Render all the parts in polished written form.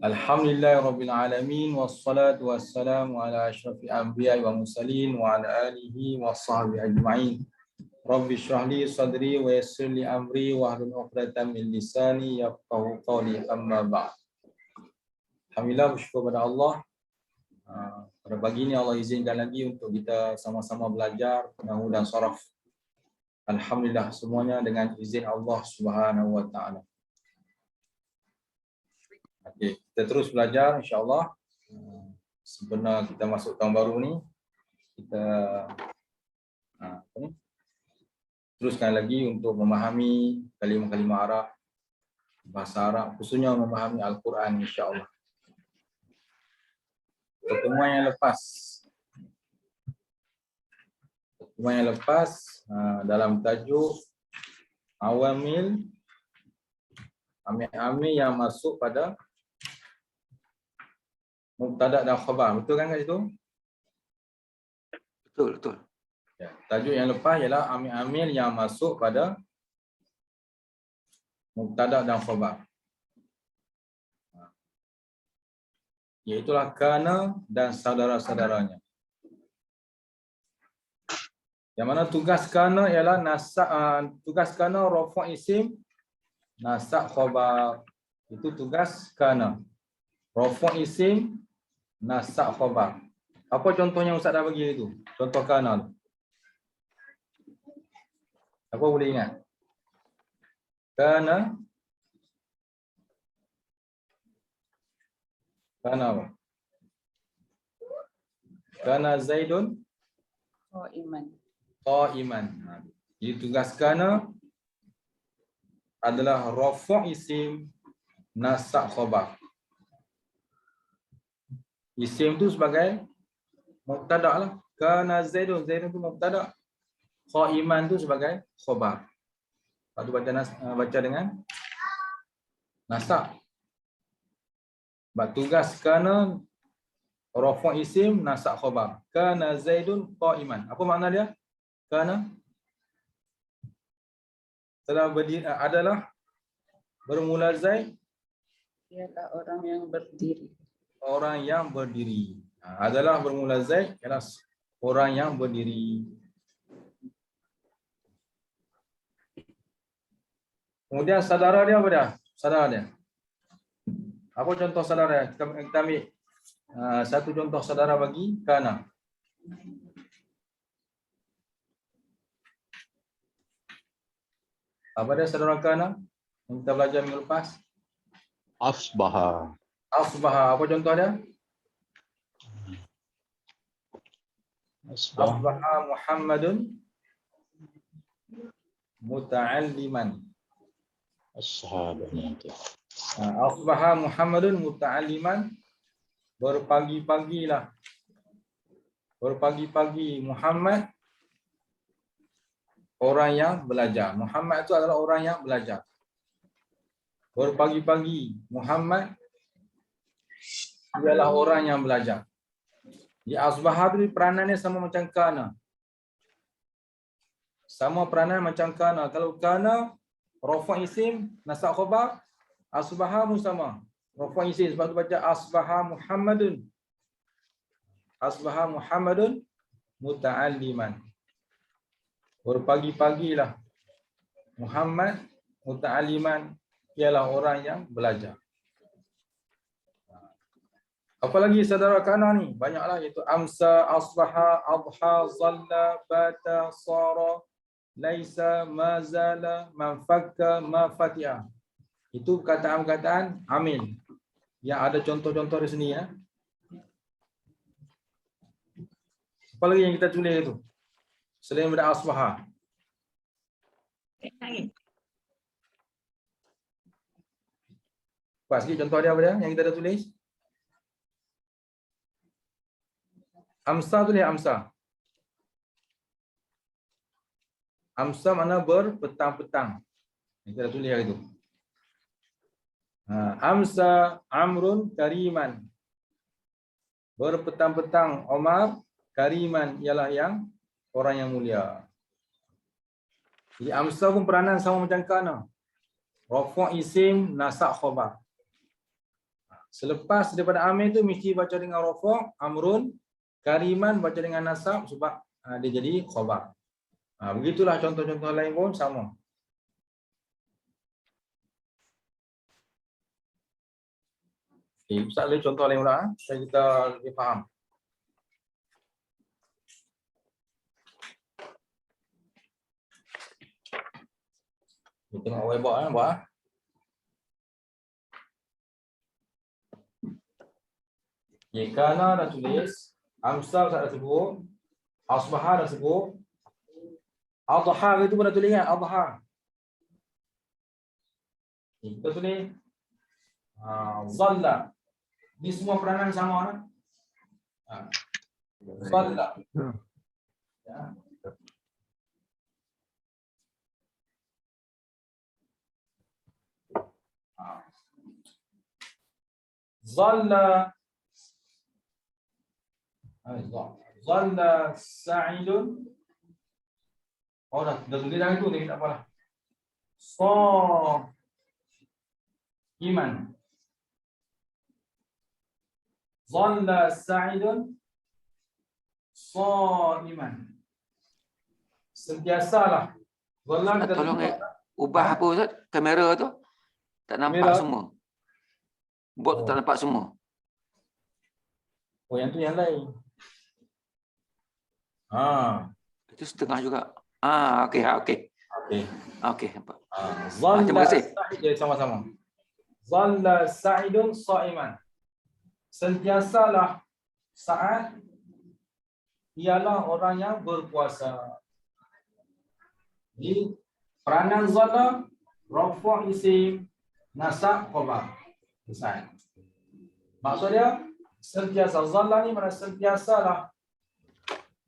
Alhamdulillahirabbil alamin wassalatu wassalamu ala asyrafil anbiya'i wa mursalin wa ala alihi washabbihi ajma'in. Rabbi shrah li sadri wa yassir li amri wa hlul 'uqdatam min lisani yafqahu qawli, amma ba'd. Alhamdulillah, bersyukur kepada Allah. Pada pagi ini Allah izinkan lagi untuk kita sama-sama belajar nahwu dan sharaf. Alhamdulillah, semuanya dengan izin Allah Subhanahu wa taala. Okey, kita terus belajar insya-Allah. Sebenarnya kita masuk tahun baru ni, kita teruskan lagi untuk memahami kalimah-kalimah Arab, bahasa Arab, khususnya memahami Al-Quran insya-Allah. Pertemuan yang lepas dalam tajuk awamil amil yang masuk pada mubtada dan khabar. Betul kan kat situ? Betul. Ya, tajuk yang lepas ialah amil-amil yang masuk pada mubtada dan khabar. Iaitulah kana dan saudara-saudaranya. Yang mana tugas kana ialah tugas kana rafa' isim, nasab khabar. Itu tugas kana. Rafa' isim, nasab khabar. Apa contohnya Ustaz dah bagi itu? Contoh kana tu. Apa boleh ingat? Kana apa? Kana Zaidun qa'iman. Jadi tugas kana adalah rafa' isim, nasab khabar. Isim tu sebagai mubtada lah. Kana Zaidun tu mubtada. Qa'iman tu sebagai khabar. Lepas tu baca dengan nasab. Tugas kana rafa' isim, nasab khabar. Kana Zaidun qa'iman. Apa makna dia? Kana telah berdiri, adalah bermula Zaid, ialah orang yang berdiri. Orang yang berdiri. Adalah bermula Zaid ialah orang yang berdiri. Kemudian saudara dia apa dia? Saudara dia. Apa contoh saudara dia? Kita ambil satu contoh saudara bagi kana. Apa dia saudara kana? Yang kita belajar minggu lepas. Asbaha. Apa contoh dia? Asbaha Muhammadun muta'alliman. Asbaha Muhammadun muta'alliman. Berpagi-pagilah. Berpagi-pagi Muhammad orang yang belajar. Muhammad itu adalah orang yang belajar. Berpagi-pagi Muhammad ialah orang yang belajar. Di asbaha itu peranannya sama macam kana. Sama peranan macam kana. Kalau kana rafa' isim, nasab khabar, asbaha pun sama. Rafa' isim, sebab tu baca asbaha Muhammadun. Asbaha Muhammadun muta'alliman. Berpagi-pagilah Muhammad muta'alliman, ialah orang yang belajar. Apalagi saudara kana ni? Banyaklah, iaitu amsa, asbaha, adha, zalla, bata, sara, laisa, mazala, manfakka, mafatiha. Itu perkataan-perkataan amil yang ada contoh-contoh di sini ya. Apa lagi yang kita tulis itu? Selain daripada asbaha. Pas sikit contoh dia apa dia yang kita dah tulis? Amsa tu dia amsa. Amsa mana berpetang-petang. Kita dah tulis itu. Amsa Amrun kariman. Berpetang-petang Omar kariman, ialah yang orang yang mulia. Jadi amsa pun peranan sama macam kana. Rafa' isim, nasab khabar. Selepas daripada Amir tu mesti baca dengan rafa', Amrun, Kariman baca dengan nasab sebab dia jadi khabar. Begitulah contoh-contoh lain pun sama. Ustaz boleh contoh lain pula supaya kita lebih faham. Kita tengok whiteboard buat. Kana dah tulis, Amsal dah sebut, Asbaha dah sebut, Adha itu pun dah tulis kan, Adha. Kita tulis Zalla. Ni semua peranan sama kan? Zalla. Ya. Zalla Sa'idun. Oh dah tulis dah itu ni, tak apalah. Iman. Zalla Sa'idun Iman. Sentiasalah. Zalla kita tolong ubah apa Ustaz? Kamera tu tak nampak semua. Bot tak nampak semua. Oh yang tu yang lain. Itu setengah juga. Okey. Okey, nampak. Terima kasih. Sama-sama. Zalla Sa'idun Sha'iman. Sentiasalah Sa'ad ialah orang yang berpuasa. Jadi peranan zalla, rafa' isim, nasab khabar. Selesai. Maksudnya sentiasa zalla ni mana sentiasalah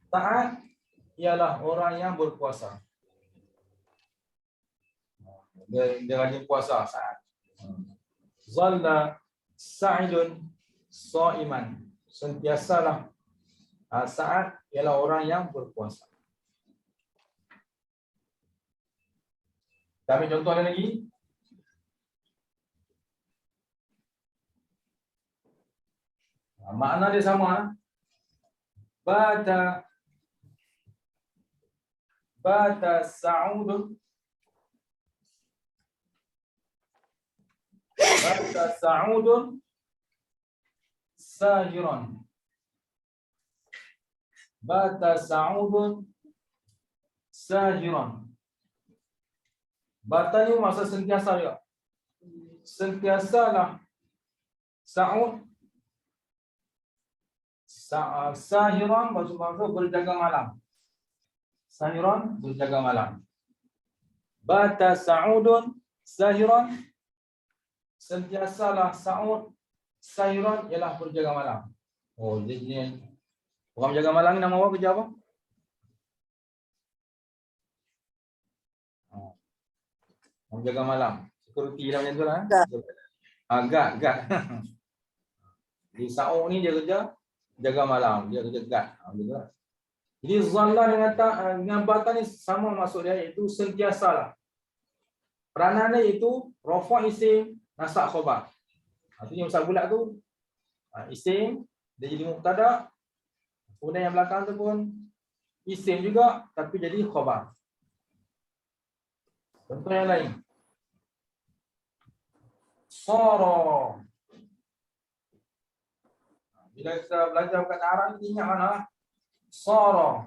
Sa'ad ialah orang yang berpuasa. Dia rajin puasa Sa'ad. Zalla Sa'idun Sha'iman. Sentiasalah Sa'ad ialah orang yang berpuasa. Kami contoh ada lagi. Makna dia sama. Bata Sa'udun. Bata Sa'udun Sahiran. Bata Sa'udun Sahiran. Bata ni maksud sentiasa juga. Sentiasalah Sa'ud. Sahiran maksud berjaga malam. Sahiran berjaga malam. Bata Sa'udun Sahiran. Sentiasalah Sa'ud Sahiran ialah berjaga malam. Oh, jadi orang jaga malam ni nama awak kerja apa? Orang jaga malam. Security lah macam tu lah. Gad. Di Sa'ud ni dia kerja jaga malam. Dia kerja gad. Jadi zalla dengan bata ni sama maksud dia, iaitu sentiasalah. Peranan dia iaitu rafa' isim, nasab khabar. Artinya Ustaz bulat tu isim dia jadi mubtada, kemudian yang belakang tu pun isim juga tapi jadi khabar. Contoh yang lain. Sara. Bila kita belajar kata Arab ni ingat mana? Sara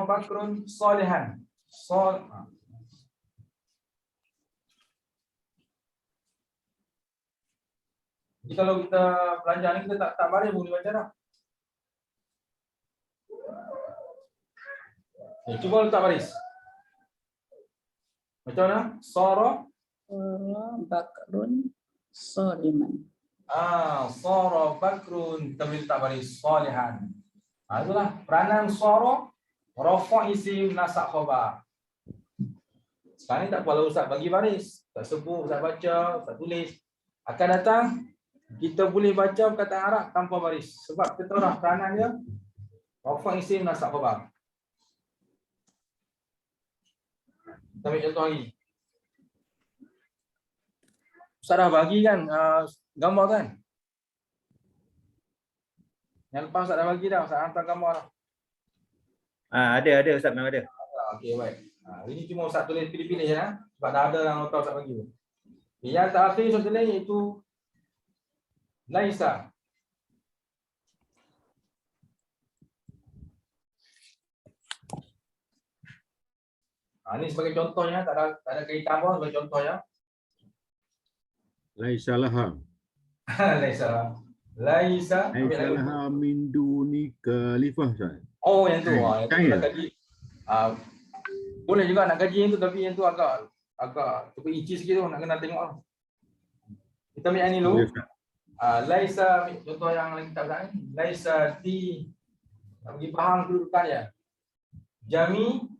Bakrun Salihan. Jadi kalau kita belajar ni kita tak baris boleh baca dah. Cuba letak baris. Macam mana? Sara Bakrun Soliman. Sara Bakrun, kita boleh letak baris Salihan. Itulah peranan sara, rafa' isim, nasab khabar. Sekarang ni tak apalah Ustaz bagi baris. Tak sebut, Ustaz baca, Ustaz tulis. Akan datang kita boleh baca perkataan Arab tanpa baris. Sebab kita tahu dah peranan dia rafa' isim, nasab khabar. Kita ambil contoh lagi. Ustaz dah bagi kan gambar kan? Yang lepas Ustaz dah bagi dah, Ustaz hantar gambar dah. Ada Ustaz, memang ada. Okey, baik. Ini cuma Ustaz tulis pilih-pilih ya. Sebab dah ada yang nota Ustaz bagi. Yang terakhir Ustaz tulis iaitu laisa. Ini sebagai contohnya, tak ada kaitan apa, sebagai contoh ya. Laisa laha. Laisa. Laisa. Laisa laha min dunika lifah, Ustaz. Oh, yang tu. Yang tu Kan nak kaji. Boleh juga nak kaji yang tu, tapi yang tu agak terperinci sikit tu, nak kena tengok. Kita ambil yang ni dulu. Boleh, Ustaz. Laisa, contoh yang kita tak ni. Laisa di, nak bagi faham kedudukan dia. Jami.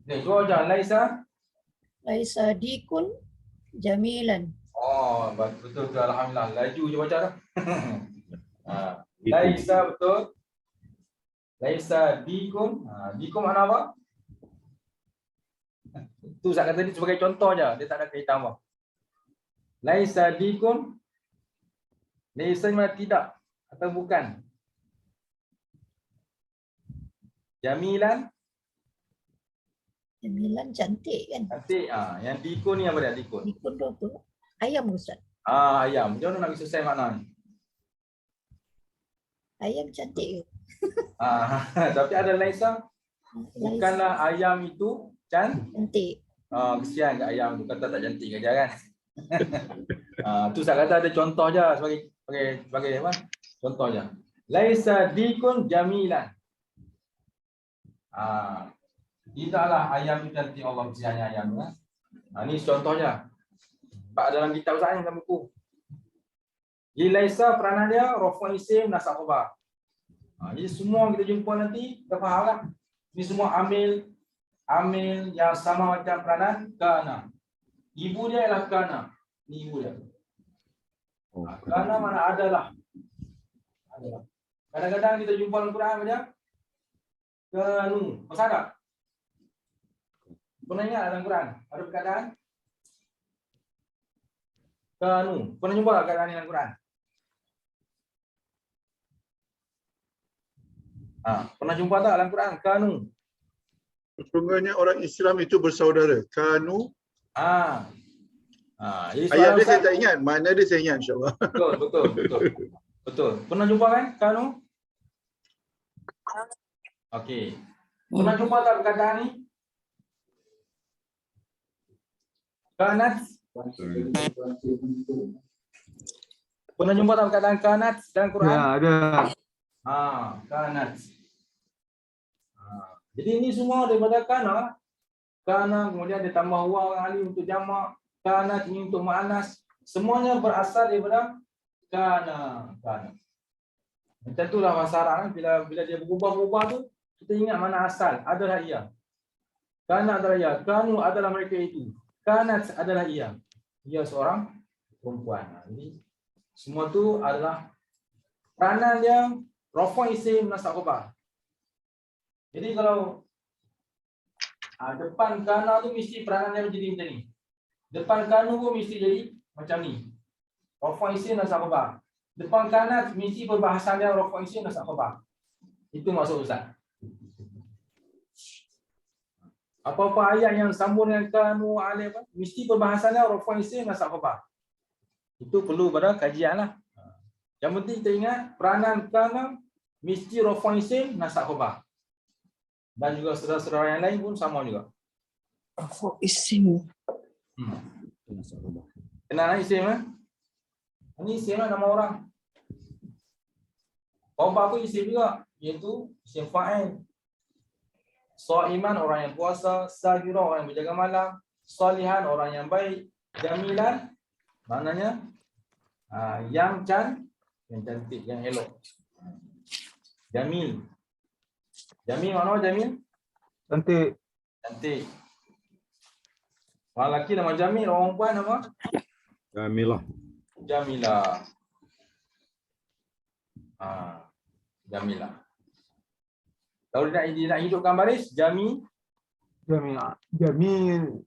Okay, cuba aja. Laisa. Laisa dikun jamilan. Oh, betul. Alhamdulillah. Laju je baca dah. Laisa betul. Laisa dikun. Dikun makna apa? Itu saya kata ni sebagai contoh je. Dia tak ada kaitan apa. Laisa dikun. Laisa mana tidak atau bukan. Jamilan. Jamilan cantik kan? Cantik. Yang dikun ni apa dia? Dikun. Dikun tu apa? Ayam Ustaz. Ayam. Macam mana nak selesai makna ni? Ayam cantik ke? Tapi ada laisa. Bukanlah ayam itu Cantik. kesian kat ayam tu, kata tak cantik kerja kan. Tu saya kata ada contoh je sebagai apa? Contoh je. Laisa dikun jamilan. Tidaklah ayam itu cantik, Allah kesiannya ayam kan. Ni contohnya. Pak dalam kitab saya dalam buku. Jadi laisa peranan dia rafa isim nasab khabar. Jadi semua kita jumpa nanti dah faham lah. Ini semua amil yang sama macam peranan kana. Ibu dia ialah kana. Ini ibu dia. Kana mana adalah. Kadang-kadang kita jumpa dalam Quran macam kanu. Pasal tak? Pernah ingat dalam Quran? Ada perkataan kanu. Pernah jumpa tak perkataan ni dalam Quran? Pernah jumpa tak dalam Quran? Kanu. Sesungguhnya orang Islam itu bersaudara. Kanu. Jadi Ayat dia saya tak ingat. Mana dia saya ingat insyaAllah. Betul. Pernah jumpa kan Kanu? Okey. Pernah jumpa tak perkataan ni? Kanat. Pernah jumpa tak perkataan kanat dalam Quran? Ya, ada. Kanat. Jadi ini semua daripada kana. Kana kemudian dia tambah waw kali untuk jamak. Kanat ini untuk muannas. Semuanya berasal daripada kana. Macam itulah bahasa Arab kan, bila dia berubah-ubah tu kita ingat mana asal. Adalah ia. Kana adalah ia. Kanu adalah mereka itu. Kanat adalah ia. Ia seorang perempuan. Jadi semua tu adalah peranan dia rafa isim nasab khabar. Jadi kalau depan kana tu mesti peranan dia menjadi macam ni. Depan kanu pun mesti jadi macam ni. Rafa isim nasab khabar. Depan kanat mesti perbahasan dia rafa isim nasab khabar. Itu maksud Ustaz. Apa-apa ayat yang sambung dengan kanu alif mesti perbahasan dia rafa isim nasab khabar. Itu perlu pada kajian lah. Yang penting kita ingat peranan kana mesti rafa isim nasab khabar. Dan juga saudara-saudara yang lain pun sama juga. Rafa isim. Kenal isim Ini isim nama orang. Bapa pun isim juga, iaitu isim fa'il. Shaiman orang yang puasa, sagira orang yang berjaga malam, salihan orang yang baik, jamilan maknanya yang cantik, yang elok. Jamil. Jamil mana Jamil? Cantik. Cantik. Orang lelaki nama Jamil, orang perempuan nama Jamilah. Jamilah. Jamilah. Kalau dia nak hidupkan baris, Jamil. Jamil.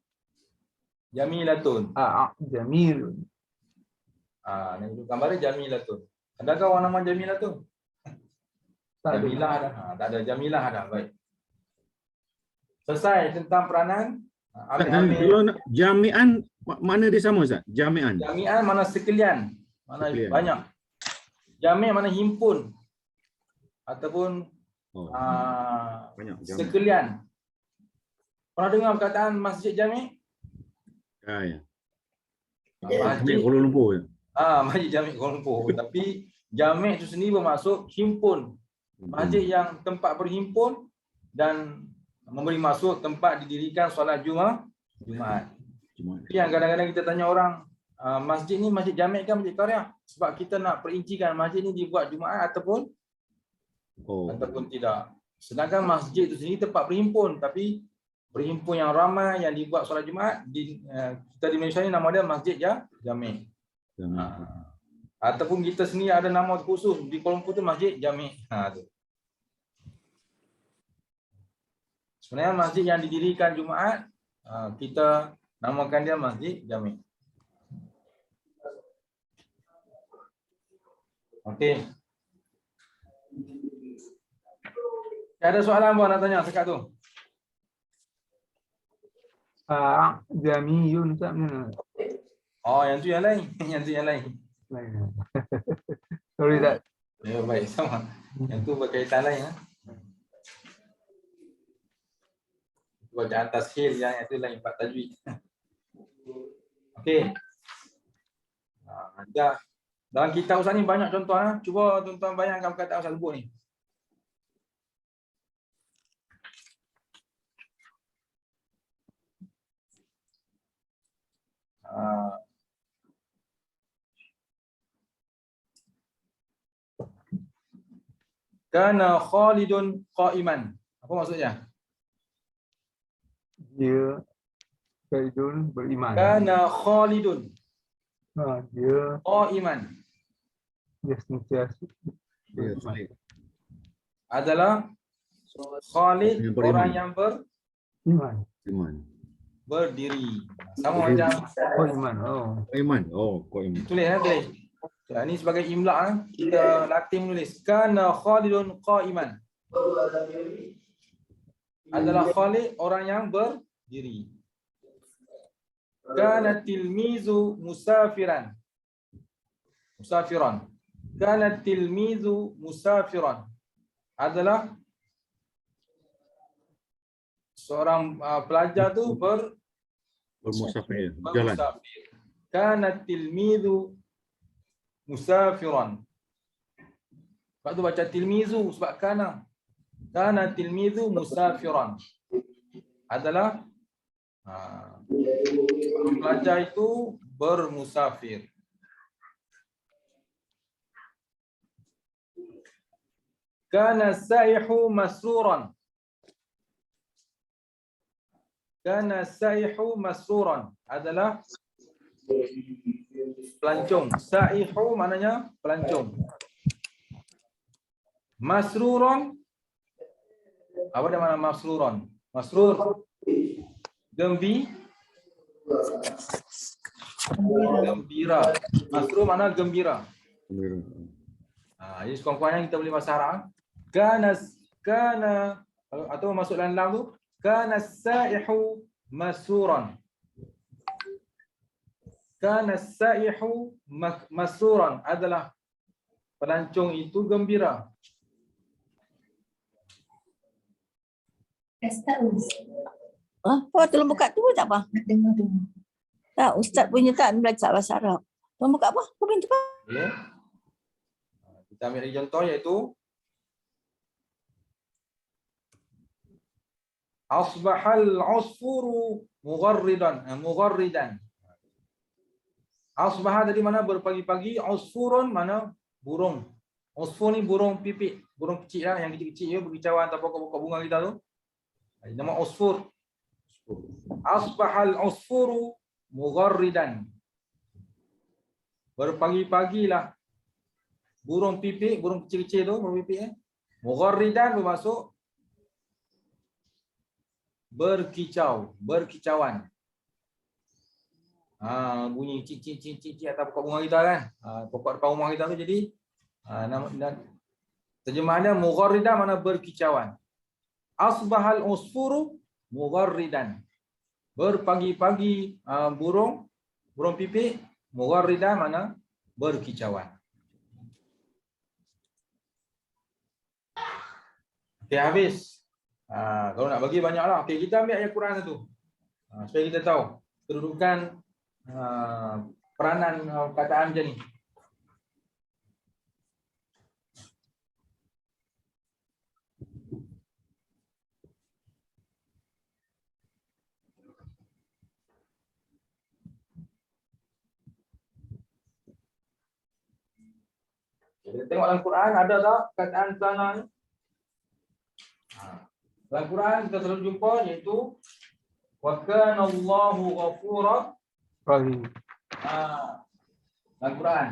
Jamilatun. Jamil. Ini gambarnya Jamilatun. Adakah orang nama Jamilatun? Tak ada. Jamilah ada. Tak ada Jamilah ada. Baik. Selesai tentang peranan. Kalau nak jami'an, mana dia sama Ustaz? Jami'an. Jami'an mana sekalian. Mana Sekalian. banyak. Jami' mana himpun. Ataupun Oh, banyak jami'. sekalian. Pernah dengar perkataan masjid jami'? Ya. Masjid, Kuala Lumpur je. masjid jami' Kuala Lumpur. Tapi jami' itu sendiri bermaksud himpun. Masjid yang tempat berhimpun dan memberi maksud tempat didirikan solat Jumaat. Tapi yang kadang-kadang kita tanya orang, masjid ni masjid jami' kan masjid qaryah? Sebab kita nak perincikan masjid ni dibuat Jumaat ataupun tidak. Sedangkan masjid itu sendiri tempat berhimpun, tapi berhimpun yang ramai yang dibuat solat Jumaat kita di Malaysia ni nama dia masjid jami'. Ataupun kita sendiri ada nama khusus di Kuala Lumpur tu masjid jami'. Tu. Sebenarnya masjid yang didirikan Jumaat kita namakan dia masjid jami'. Okey. Ada soalan buat nak tanya sekat tu? Jamiyun tak mana? Oh, yang tu yang lain. Yang tu yang lain. Sorry tak. Ya, baik, sama. Yang tu berkaitan lain. Bacaan tashil yang itu lain empat tajwid. Okey. Dalam kitab Ustaz ni banyak contoh. Cuba tuan-tuan bayangkan perkataan Ustaz sebut ni. Kana Khalidun qa'iman. Apa maksudnya? Dia Khalidun beriman. Kana Khalidun Dia qa'iman. sentiasa Ya, Khalid. Adalah Khalid Yang beriman. orang yang iman. berdiri. Sama Berdiri. macam Iman. Iman. Kau iman. tulis tulis. Ini sebagai imla kita latih menulis kana Khalidun qa'iman. Adalah Khalid orang yang berdiri. Kana tilmizu musafiran. Kana tilmizu musafiran. Adalah seorang pelajar tu Bermusafir. Jalan. bermusafir. Kana tilmizu musafiran. Sebab tu baca tilmizu sebab kana. Kana tilmizu musafiran. Adalah pelajar itu bermusafir. Kana saihu masruran. Kana saihu masruran. Adalah pelancong. Saihu maknanya pelancong. Masruron. Apa dia makna masruron? Masrur. Gembira. Masrur makna gembira. Jadi sekurang-kurangnya kita boleh bahasa Arab. Kana atau masuk dalam lam tu. Kana saihu masruran. Kana saihu masruran adalah pelancong itu gembira. Tolong buka tu tak apa? Nak dengar tu. Tak, Ustaz punya tak belajar bahasa Arab. Tolong buka apa? Kau pintu apa? Okay. Kita ambil lagi contoh iaitu asbahal usfuru mugharridan. Asbah tadi mana berpagi-pagi, usfurun mana burung. Usfur ni burung pipit, burung kecil lah, yang kecil-kecil ya, berkicauan atau pokok-pokok bunga kita tu. Nama usfur. Asbahal usfuru mugharridan. Berpagi-pagilah burung pipik, burung kecil-kecil tu, burung pipik Mugharridan bermaksud berkicauan. Bunyi cik atas pokok bunga kita kan. Pokok depan rumah kita tu jadi terjemahannya mugharridan mana berkicauan. Asbahal usfuru mugharridan. Berpagi-pagi burung pipik mugharridan mana berkicauan. Okey, habis. Kalau nak bagi banyaklah. Okey, kita ambil ayat Quran tu. Supaya kita tahu kedudukan peranan kataan macam ni. Kita tengok dalam Quran ada tak kataan pelana ni? Dalam Quran kita selalu jumpa iaitu wa kana Allahu ghafuran Rahim. dalam Quran.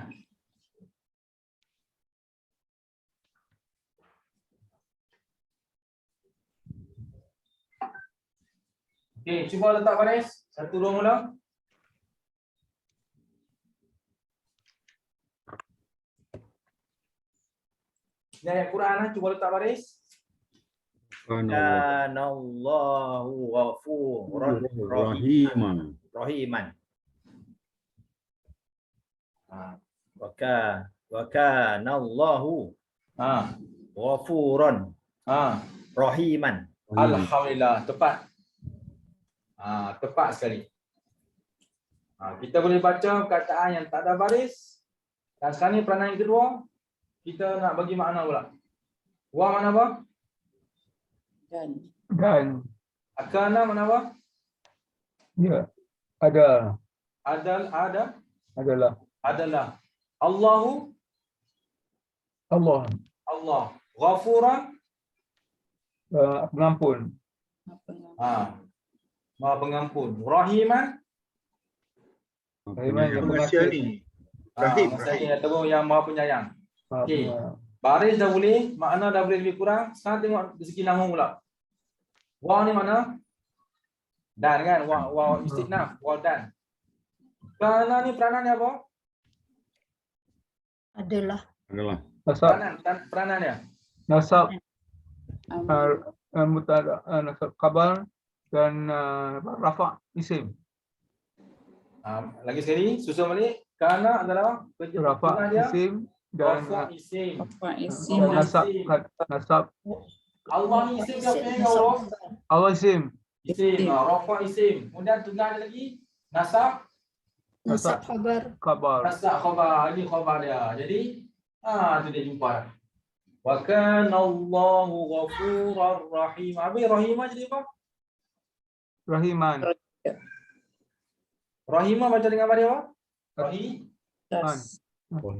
Okey, cuba letak baris. 1 2 mula. Ini ayat Quran, cuba letak baris. Kanallahu ghafuran Rahiman. rahiman. Wa kanallahu ghafuran rahiman. Alhamdulillah, tepat. Tepat sekali. Kita boleh baca perkataan yang tak ada baris. Dan sekarang ni peranan yang kedua, kita nak bagi makna pula. Wa mana apa? Dan Akana mana apa? ya, ada, Adalah. Allahu Allah, Allah. Ghafuran pengampun, Maha pengampun. Rahiman Rahiman yang Mengasihani. Rahim. maksudnya ataupun yang Maha penyayang. Maha Okey. Penyayang. Baris dah boleh, makna dah boleh lebih kurang. Sekarang tengok dari segi nama pula. Wa ni mana? Dan kan? Wa istinaf, wa dan. Kana ni peranan dia apa? Adalah. Nasab, Peranan dia. nasab, mutada, nasab khabar dan rafa isim. Lagi sekali, susun balik. Kana adalah Rafa dia. isim dan Rafa isim. dan nasab Allah ni isim dia apa Allah? Allah isim, Isim. Rafa isim. Kemudian tengah ada lagi nasab. Nasab khabar. khabar. Nasab khabar. Ini khabar dia. Jadi, tu dia jumpa. Wa kana Allahu ghafurar rahim. Habis rahimah jadi apa? Rahiman, Rahimah baca dengan apa dia apa? Rahim.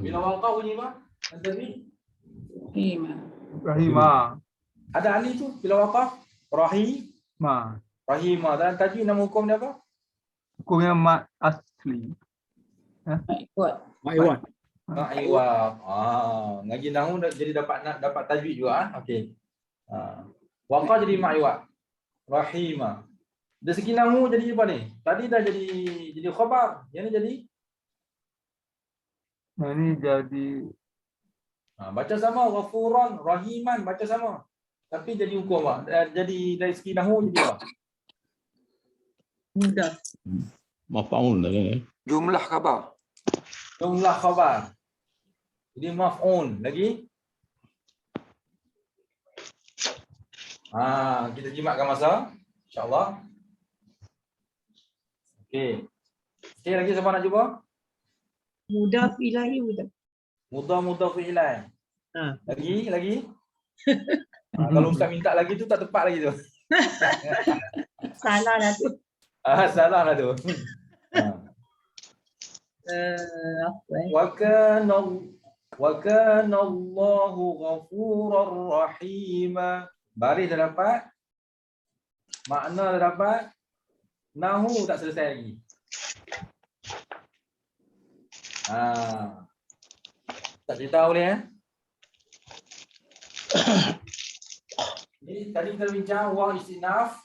Bila waqaf bunyi apa? Nanti Rahimah, ada alif tu bila waqaf. ma. Rahimah. Dalam tajwid nama hukum dia apa? Hukumnya mat asli. Maiwan. Iwab. Ngaji nahwu jadi dapat tajwid juga. Okey. Waqaf jadi ma'iwab. Rahimah. Dari segi nahwu jadi apa ni? Tadi dah jadi khabar. Yang ni jadi Nah, ini jadi baca sama ghafuran, rahiman baca sama. Tapi jadi hukum apa? Jadi dari segi nahwu jadi apa? Mudah. Maf'ul dah kan. Jumlah khabar. Jumlah khabar. Jadi maf'un lagi. Kita jimatkan masa. InsyaAllah. Okey. Okey, lagi siapa nak cuba? Mudaf ilahi mudaf. Mudhaf ilaih. Lagi. Kalau ustaz minta lagi tu tak tepat lagi tu. Salah lah tu. Salah lah tu. Apa Wa kana Allahu ghafurar rahima. Baris dah dapat. Makna dah dapat. Nahu tak selesai lagi. Tak cerita boleh Ini tadi kita bincang wa istinaf.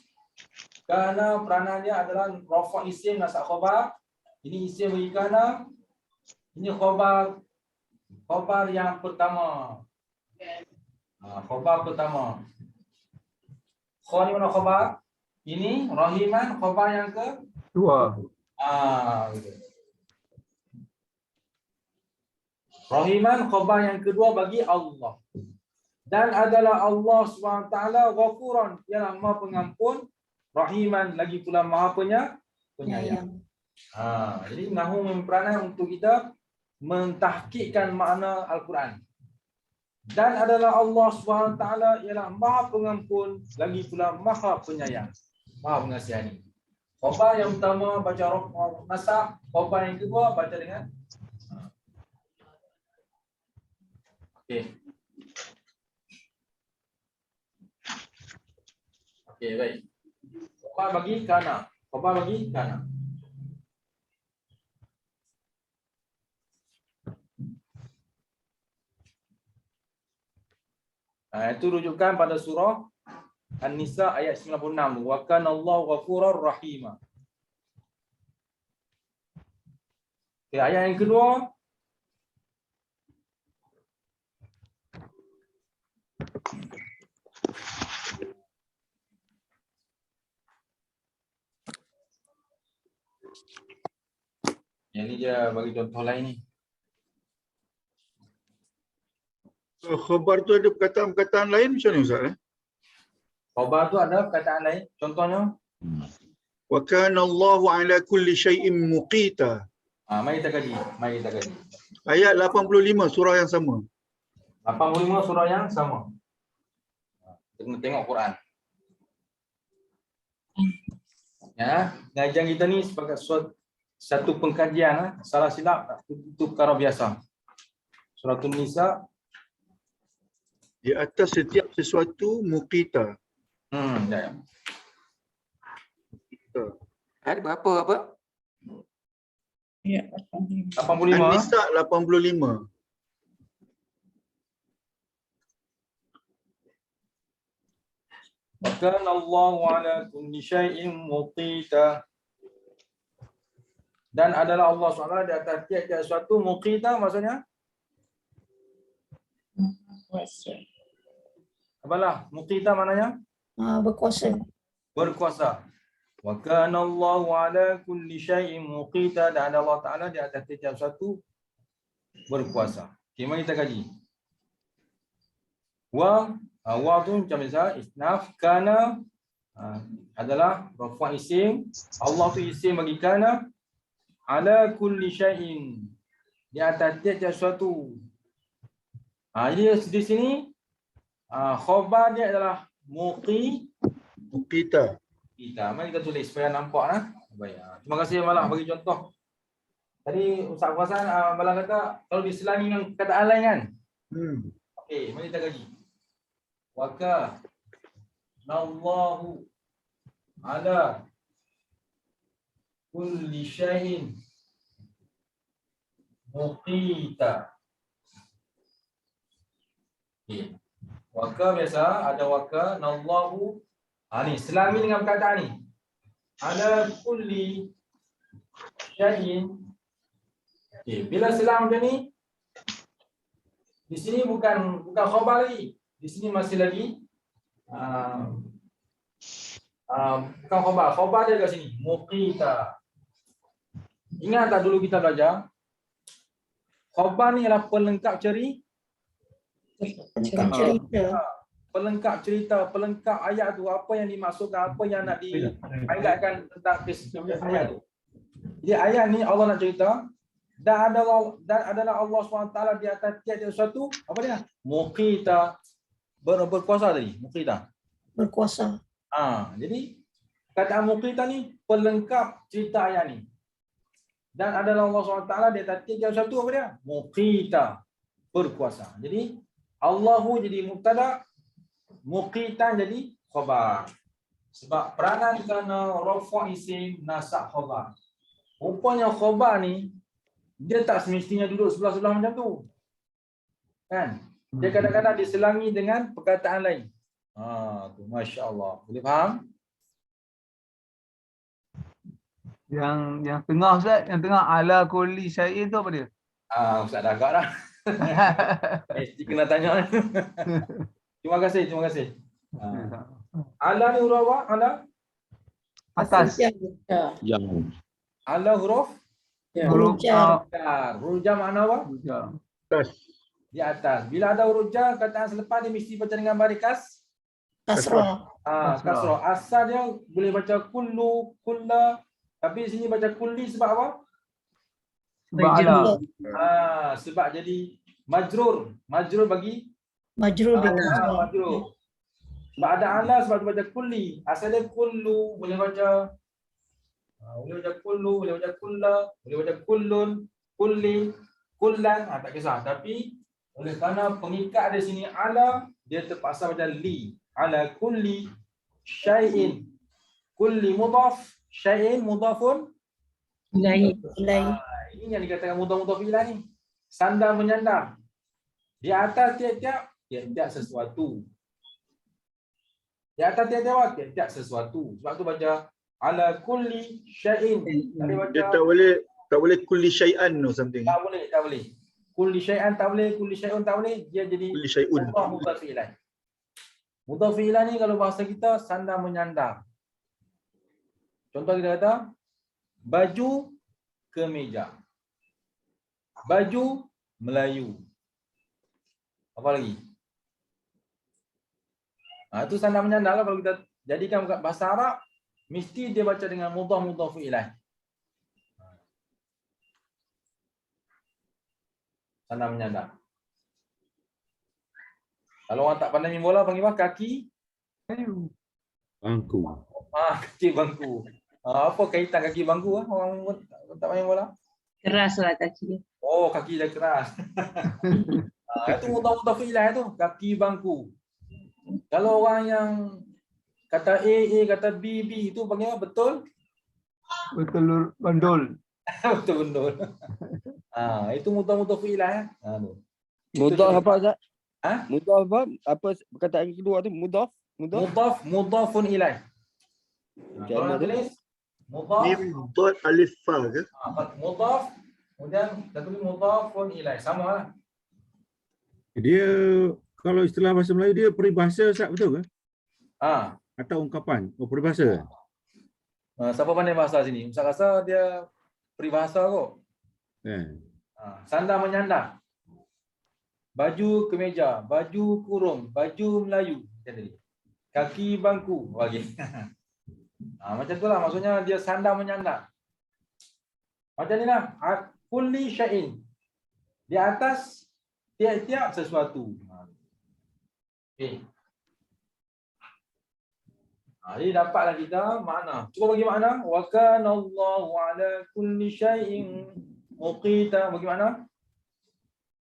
Kerana peranan dia adalah rafa isim nasab khabar. Ini isim bagi kana. Ini khabar yang pertama. Khabar pertama. Kha ni mana khabar? Ini rahiman khabar yang Dua. betul. Rahiman khabar yang kedua bagi Allah. Dan adalah Allah SWT ghafuran, ialah Maha Pengampun, rahiman lagi pula Maha Penyayang. Jadi nahu memperanan untuk kita mentahqiqkan makna Al-Quran. Dan adalah Allah SWT ialah Maha Pengampun, lagi pula Maha Penyayang, Maha Pengasihani. Khabar yang pertama baca nasab, khabar yang kedua baca dengan Okey, baik. Khabar bagi kana. Khabar bagi kana. Itu rujukan pada surah An-Nisa ayat 96. Wa kana Allahu ghafurur rahima. Okay, ayat yang kedua. Yang ni dia bagi contoh lain ni. Khabar tu ada perkataan-perkataan lain macam mana Ustaz? Khabar tu ada perkataan lain. Contohnya. Wa kana Allahu ala kulli syai'in muqita. Mari kita kaji. Ayat 85 surah yang sama. 85 surah yang sama. Kita tengok Quran. Ya, ngajian kita ni sebagai satu pengkajian. Salah silap itu perkara biasa. Surah An-Nisa. Di atas setiap sesuatu muqita. Ya. Ayat berapa apa? Ya, 85. An-Nisa 85. Kana Allahu ala kulli syai'in muqita. Dan adalah Allah SWT di atas tiap-tiap sesuatu muqita maksudnya? Apalah muqita maknanya? Berkuasa. Berkuasa. Wa kana Allahu ala kulli syai'in muqita, dan Allah Taala di atas tiap sesuatu berkuasa. Okay, mari kita kaji. Wa tu macam biasa isnaf, kana adalah rafa' isim. Allah tu isim bagi kana, ala kulli syai'in di atas tiap sesuatu. Jadi di sini khabar dia adalah Muqita. Mari kita tulis supaya nampak. Baik. Terima kasih Malah bagi contoh. Tadi Ustaz Fasan Malah kata kalau diselangi dengan perkataan lain kan? Okey, mari kita kaji. Wa kana Allahu ala kulli syai'in muqita. Okay. Waka biasa ada waka nallahu. Ni selami dengan perkataan ni. Ala kulli syai'in. Okay. Bila selam macam ni, di sini bukan khabar lagi. Di sini masih lagi bukan khabar. Khabar dia kat sini muqita. Ingat tak dulu kita belajar? Khabar ni adalah pelengkap cerita. Pelengkap ayat tu, apa yang dimaksudkan, apa yang nak di-highlightkan tentang ayat tu. Jadi ayat ni Allah nak cerita dan adalah Allah SWT di atas tiap-tiap sesuatu, apa dia? Muqita, berkuasa tadi, muqita. Berkuasa. Jadi kataan muqita ni pelengkap cerita ayat ni. Dan adalah Allah SWT di atas tiap-tiap sesuatu, apa dia? Muqita, berkuasa. Jadi Allahu jadi mubtada, muqitan jadi khabar. Sebab peranan kerana rafa' isim, nasab khabar. Rupanya khabar ni dia tak semestinya duduk sebelah-sebelah macam tu. Kan? Dia kadang-kadang diselangi dengan perkataan lain. Tu masya-Allah. Boleh faham? Yang tengah Ustaz, yang tengah ala kulli syai'in tu apa dia? Ustaz dah agak dah. Mesti kena tanya. Terima kasih, terima kasih. Ala ni huruf apa? Ala? Atas. Yang. Ala huruf? Huruf Jar. Jar. Huruf jar makna apa? jar. Tas. Di atas. Bila ada huruf jar, kataan selepas dia mesti baca dengan barikas. Kasrah. Kasrah. Asal dia boleh baca kullu, kulla. Tapi di sini baca kulli sebab apa? Sebab ala. Sebab jadi majrur. Majrur bagi Majrur bil kasrah. majrur. Sebab ada ala sebab tu baca kulli. Asal dia kullu, boleh baca boleh baca kullu, boleh baca kulla, boleh baca kullun, kulli, kullan, tak kisah. Tapi oleh kerana pengikat di sini ala, dia terpaksa baca li. Ala kulli syai'in. Kulli mudhaf, syai'in mudhafun Ilahi. ini yang dikatakan mudhaf ilaih ni. Sandar menyandar. Di atas tiap-tiap sesuatu. Di atas tiap-tiap sesuatu. Sebab tu baca ala kulli syai'in. Dia tak boleh kulli syai'an or something. Tak boleh. Kulli syai'an tak boleh, kulli syai'un tak boleh. Dia jadi Kulli syai'un. mudhaf ilaih. Mudhaf ilaih ni kalau bahasa kita sandar menyandar. Contoh kita kata baju kemeja. Baju Melayu. Apa lagi? Itu sandar menyandar lah kalau kita jadikan bahasa Arab, mesti dia baca dengan mudhaf ilaih. Sandar menyandar. Kalau orang tak pandai main bola panggil apa? Kaki Bangku. kaki bangku. Apa kaitan kaki bangku orang tak main bola? Keras lah kaki dia. Oh, kaki dah keras. Itu mudhaf ilaih tu, kaki bangku. Kalau orang yang kata A, kata B itu panggil apa? Betul? Betul bandul. Betul betul. Itu mudhaf ilaih. Mudhaf apa Ustaz? Ha? Mudhaf apa? Apa perkataan kedua tu? Mudhaf? Mudhafun ilaih. Kalau nak tulis mudhaf, Mim dot alif fa ke? mudhaf, kemudian kita tulis mudhafun ilaih. Sama lah. Dia kalau istilah bahasa Melayu dia peribahasa Ustaz, betul ke? Atau ungkapan? Oh, peribahasa. Siapa pandai bahasa sini? Ustaz rasa dia peribahasa kot. Sandar menyandar. Baju kemeja, baju kurung, baju Melayu. Macam tadi. Kaki bangku. Bagi. Macam tu lah. Maksudnya dia sandar menyandar. Macam ni lah. Kulli syai'in. Di atas tiap-tiap sesuatu. Okay. Jadi dapatlah kita makna. Cuba bagi makna. Wa kana Allahu ala kulli syai'in muqita. Bagi makna?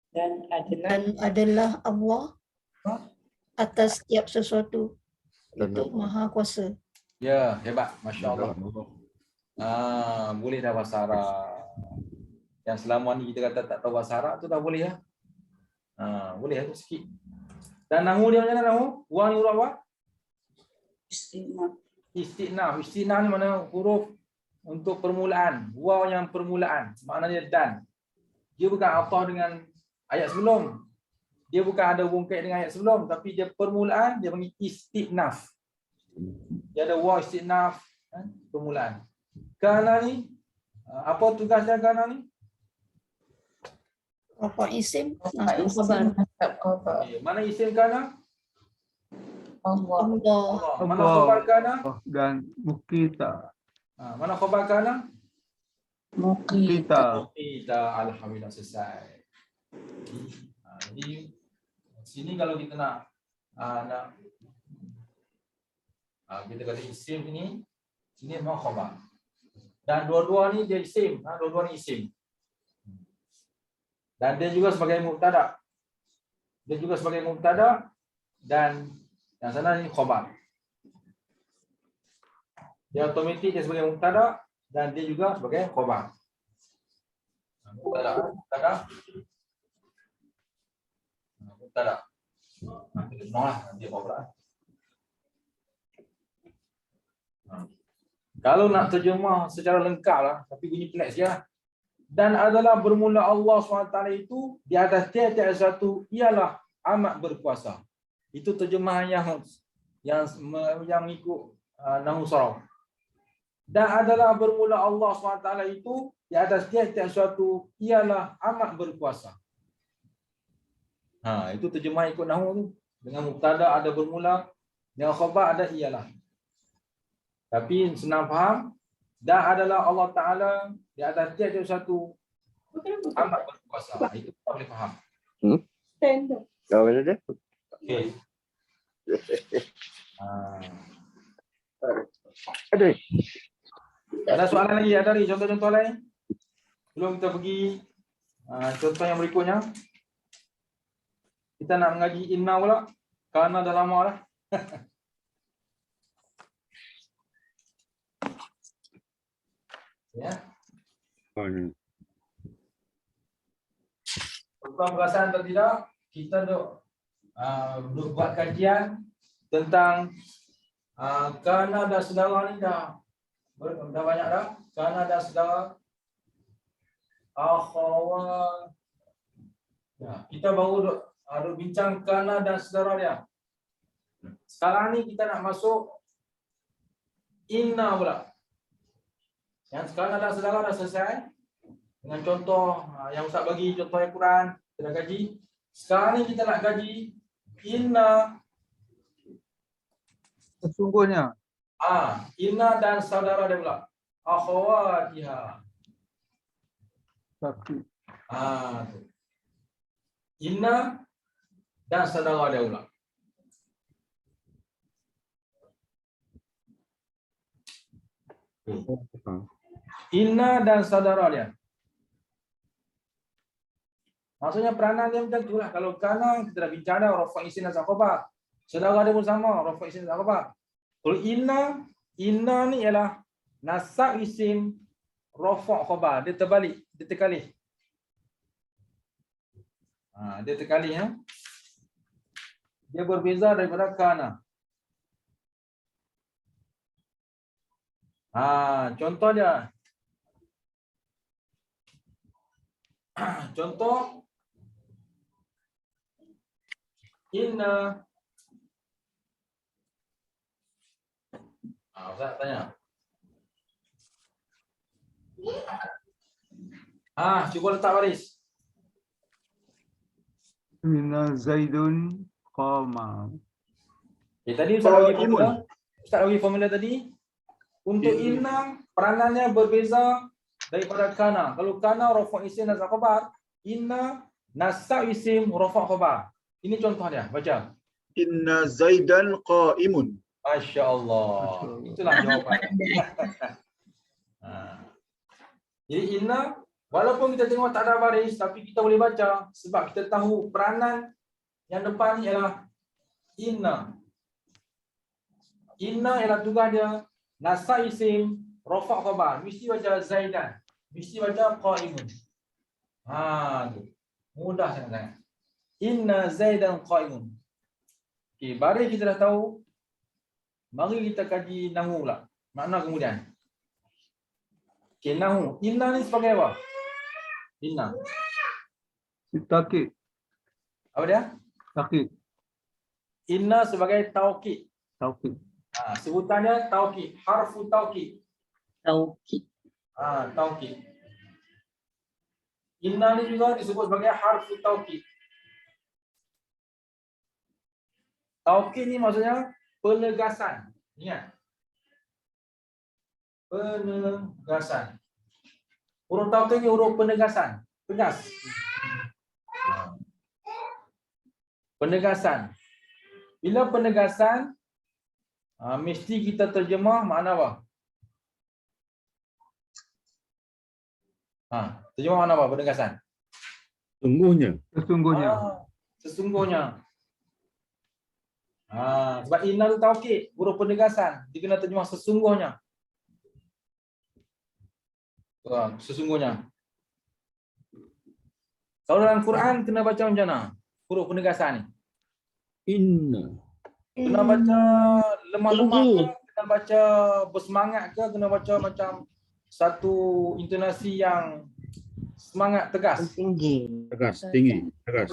Dan adalah Allah atas setiap sesuatu. Itu maha kuasa. Ya, hebat. Masya Allah. Boleh dah bahasa Arab. Yang selama ni kita kata tak tahu bahasa Arab tu dah boleh ya. Boleh tu sikit. Dan nahu dia macam mana nahu? Wa ni huruf apa? Istinaf. Istinaf ni mana huruf untuk permulaan. Wa yang permulaan. Maknanya dan. Dia bukan atah dengan ayat sebelum. Dia bukan ada hubung kait dengan ayat sebelum. Tapi dia permulaan, dia panggil istinaf. Dia ada wa istinaf. Permulaan. Kana ni, apa tugasnya kana ni? Rafa isim, nasab khabar. Mana isim kana? Allah. Mana khabar kana? Dan mukita. Mana khabar kana? Mukita. Alhamdulillah selesai. Jadi sini kalau kita nak kita kata isim sini memang khabar. Dan dua-dua ni dia isim, dua-dua ni isim. Dan dia juga sebagai mubtada. Dia juga sebagai mubtada dan yang sana ni khabar. Dia otomatik dia sebagai mubtada dan dia juga sebagai khabar. Mubtada. Nanti dia apa pula. Kalau nak terjemah secara lengkap lah, tapi bunyi pelik saja. Dan adalah bermula Allah SWT itu di atas tiap-tiap sesuatu ialah amat berkuasa. Itu terjemahan yang ikut Nahwu Saraf. Dan adalah bermula Allah SWT itu di atas tiap-tiap sesuatu ialah amat berkuasa. Itu terjemah ikut Nahwu tu. Dengan mubtada ada bermula, dengan khabar ada ialah. Tapi senang faham, dan adalah Allah Ta'ala di atas tiap-tiap sesuatu amat berkuasa. Itu kita boleh faham. Kau ada? Okey. Ada. Ada soalan lagi? Ada lagi contoh-contoh lain? Sebelum kita pergi contoh yang berikutnya. Kita nak mengaji inna pula. Kerana dah lama dah. Ya. Tuan perasan atau tidak, kita duk buat kajian tentang kerana dah saudara ni dah banyak dah. Kerana dah saudara akhwat. Ya, kita baru duk bincang kerana dan saudara dia. Sekarang ni kita nak masuk inna pula. Yang sekarang ada saudara dah selesai dengan contoh yang Ustaz bagi contoh yang Quran kita dah kaji. Sekarang ni kita nak kaji inna Sesungguhnya. Inna dan saudara dia pula. Akhwatiha. Tapi Inna dan saudara dia pula. Inna dan saudara dia. Maksudnya peranan dia macam itulah. Kalau kana kita dah bincang dah rafa' isim dan khabar. Saudara dia pun sama, rafa' isim dan khabar. Kalau inna ni ialah nasab isim rafa' khabar. Dia terbalik, dia terkalih. Dia terkalih ya. Dia berbeza daripada kana. Contoh dia. Contoh inna. Ustaz tanya. Cuba letak baris. Inna Zaidun qama. Tadi Ustaz bagi formula tadi. Untuk inna peranannya berbeza daripada kana. Kalau kana rafa' isim dan khabar, inna nasab isim rafa' khabar. Ini contoh dia, baca. Inna Zaidan qa'imun. Masya-Allah. Itulah jawapan. Jadi inna walaupun kita tengok tak ada baris tapi kita boleh baca sebab kita tahu peranan yang depan ni ialah inna. Inna ialah tugas dia nasab isim rafa' khabar. Mesti baca Zaidan. Mesti baca qa'imun. Tu. Mudah sangat. Inna Zaidan qa'imun. Okey, baris kita dah tahu. Mari kita kaji nahwu pula. Makna kemudian. Okey, nahwu. Inna ni sebagai apa? Inna. Taukid. Apa dia? Taukid. Inna sebagai taukid. Taukid. Sebutannya taukid. Harfu taukid. Taukid. Taukid. Inna ni juga disebut sebagai harfu taukid. Taukid ni maksudnya penegasan. Ingat. Penegasan. Huruf taukid ni huruf penegasan. Tegas. Penegasan. Bila penegasan, mesti kita terjemah makna apa? Terjemah makna apa penegasan? Sungguhnya. Sesungguhnya. Sesungguhnya. Sebab inna tu taukid, huruf penegasan. Dia kena terjemah sesungguhnya. Sesungguhnya. Kalau dalam Quran kena baca macam mana? Huruf penegasan ni. Inna. Kena baca lemah-lemah ke? kena baca bersemangat ke kena baca macam satu intonasi yang semangat tegas? Tegas, tinggi, tegas.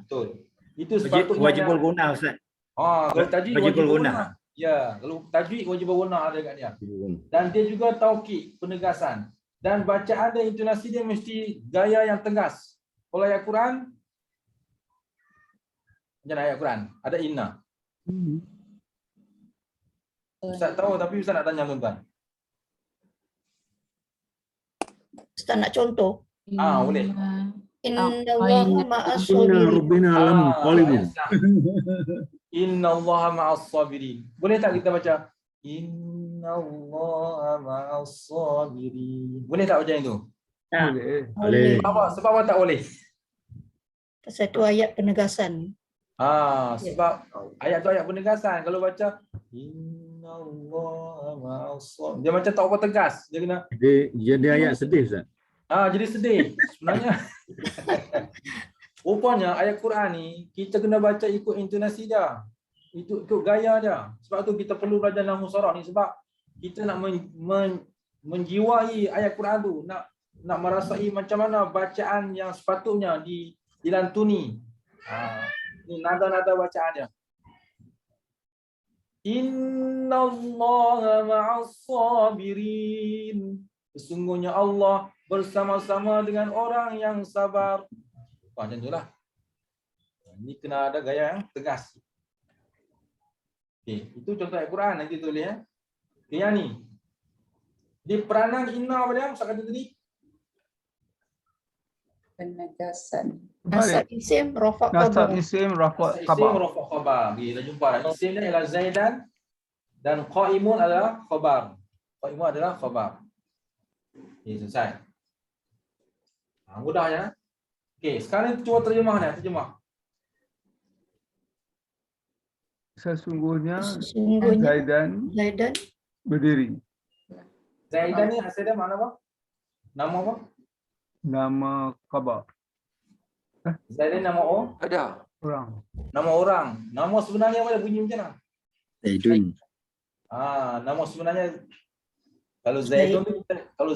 Betul. Itu sepatutnya Wajibul guna Ustaz. kalau tajwid Wajibul wajib guna. guna. Ya, kalau tajwid wajib guna ada kat dia. Dan dia juga taukid, penegasan. Dan bacaan dia, intonasi dia mesti gaya yang tegas. Kalau ayat Quran, macam ayat Quran, ada inna. Ustaz tahu tapi Ustaz nak tanya tuan-tuan. Ustaz nak contoh. Boleh. Innallaha ma'as Inna sabirin. rabbina alam qalibun. Innallaha ma'as sabirin. Boleh tak kita baca Innallaha ma'as sabirin? Boleh tak baca itu? Boleh. Boleh. Sebab apa tak boleh? Satu ayat penegasan. Sebab ayat tu ayat penegasan. Kalau baca Innallaha ma'as sabirin, dia macam tak apa tegas. Dia kena Dia ayat sedih Ustaz. jadi sedih. Sebenarnya rupanya ayat Quran ni kita kena baca ikut intonasi dia. Ikut gaya dia. Sebab tu kita perlu belajar nahwu saraf ni sebab kita nak menjiwai ayat Quran tu, nak merasai macam mana bacaan yang sepatutnya dilantuni. Ni nada-nada bacaan dia. Innallaha ma'as sabirin. Sesungguhnya Allah bersama-sama dengan orang yang sabar. Macam itulah. Ini kena ada gaya yang tegas. Okey, itu contoh ayat Quran nanti tulis ya. Okey, yang ni. Di peranan inna apa dia? Ustaz kata tadi? Penegasan. Balik. Nasab isim, rafa' Nasab khabar. isim rafa' Isim khabar. rafa' khabar. Kita jumpa dah. Isim dia ialah Zaidan dan qaimun adalah khabar. Qaimun adalah khabar. Okey, selesai. Mudah ya. Okey, sekarang cuba terjemah ni, terjemah. Sesungguhnya Sesungguhnya Zaidan berdiri. Zaidan ni asal dia mana apa? Nama apa? Nama khabar. Zaidan nama Ada. Orang. nama orang. Nama sebenarnya apa dia bunyi macam mana? Zaidun. Nama sebenarnya kalau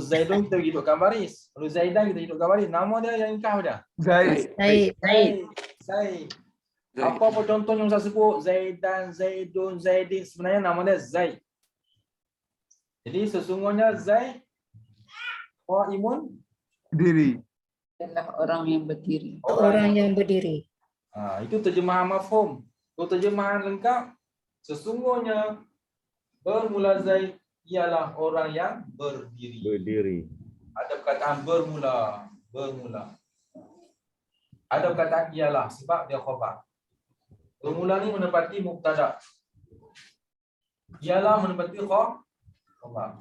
Zaidun kita hidupkan baris. Kalau Zaidan kita hidupkan baris. Nama dia yang ingkah dia. Zaid. Zaid. Apa contoh yang saya sebut? Zaidan, Zaidun, Zaidin. Sebenarnya nama dia Zaid. Jadi sesungguhnya Zaid qaimun Diri. adalah orang yang berdiri. Orang yang berdiri. Itu terjemahan mafhum. Kalau terjemahan lengkap, sesungguhnya bermula Zaid ialah orang yang berdiri. Ada perkataan bermula. Ada perkataan ialah sebab dia khabar. Bermula ni menepati mubtada. Ialah menepati khabar.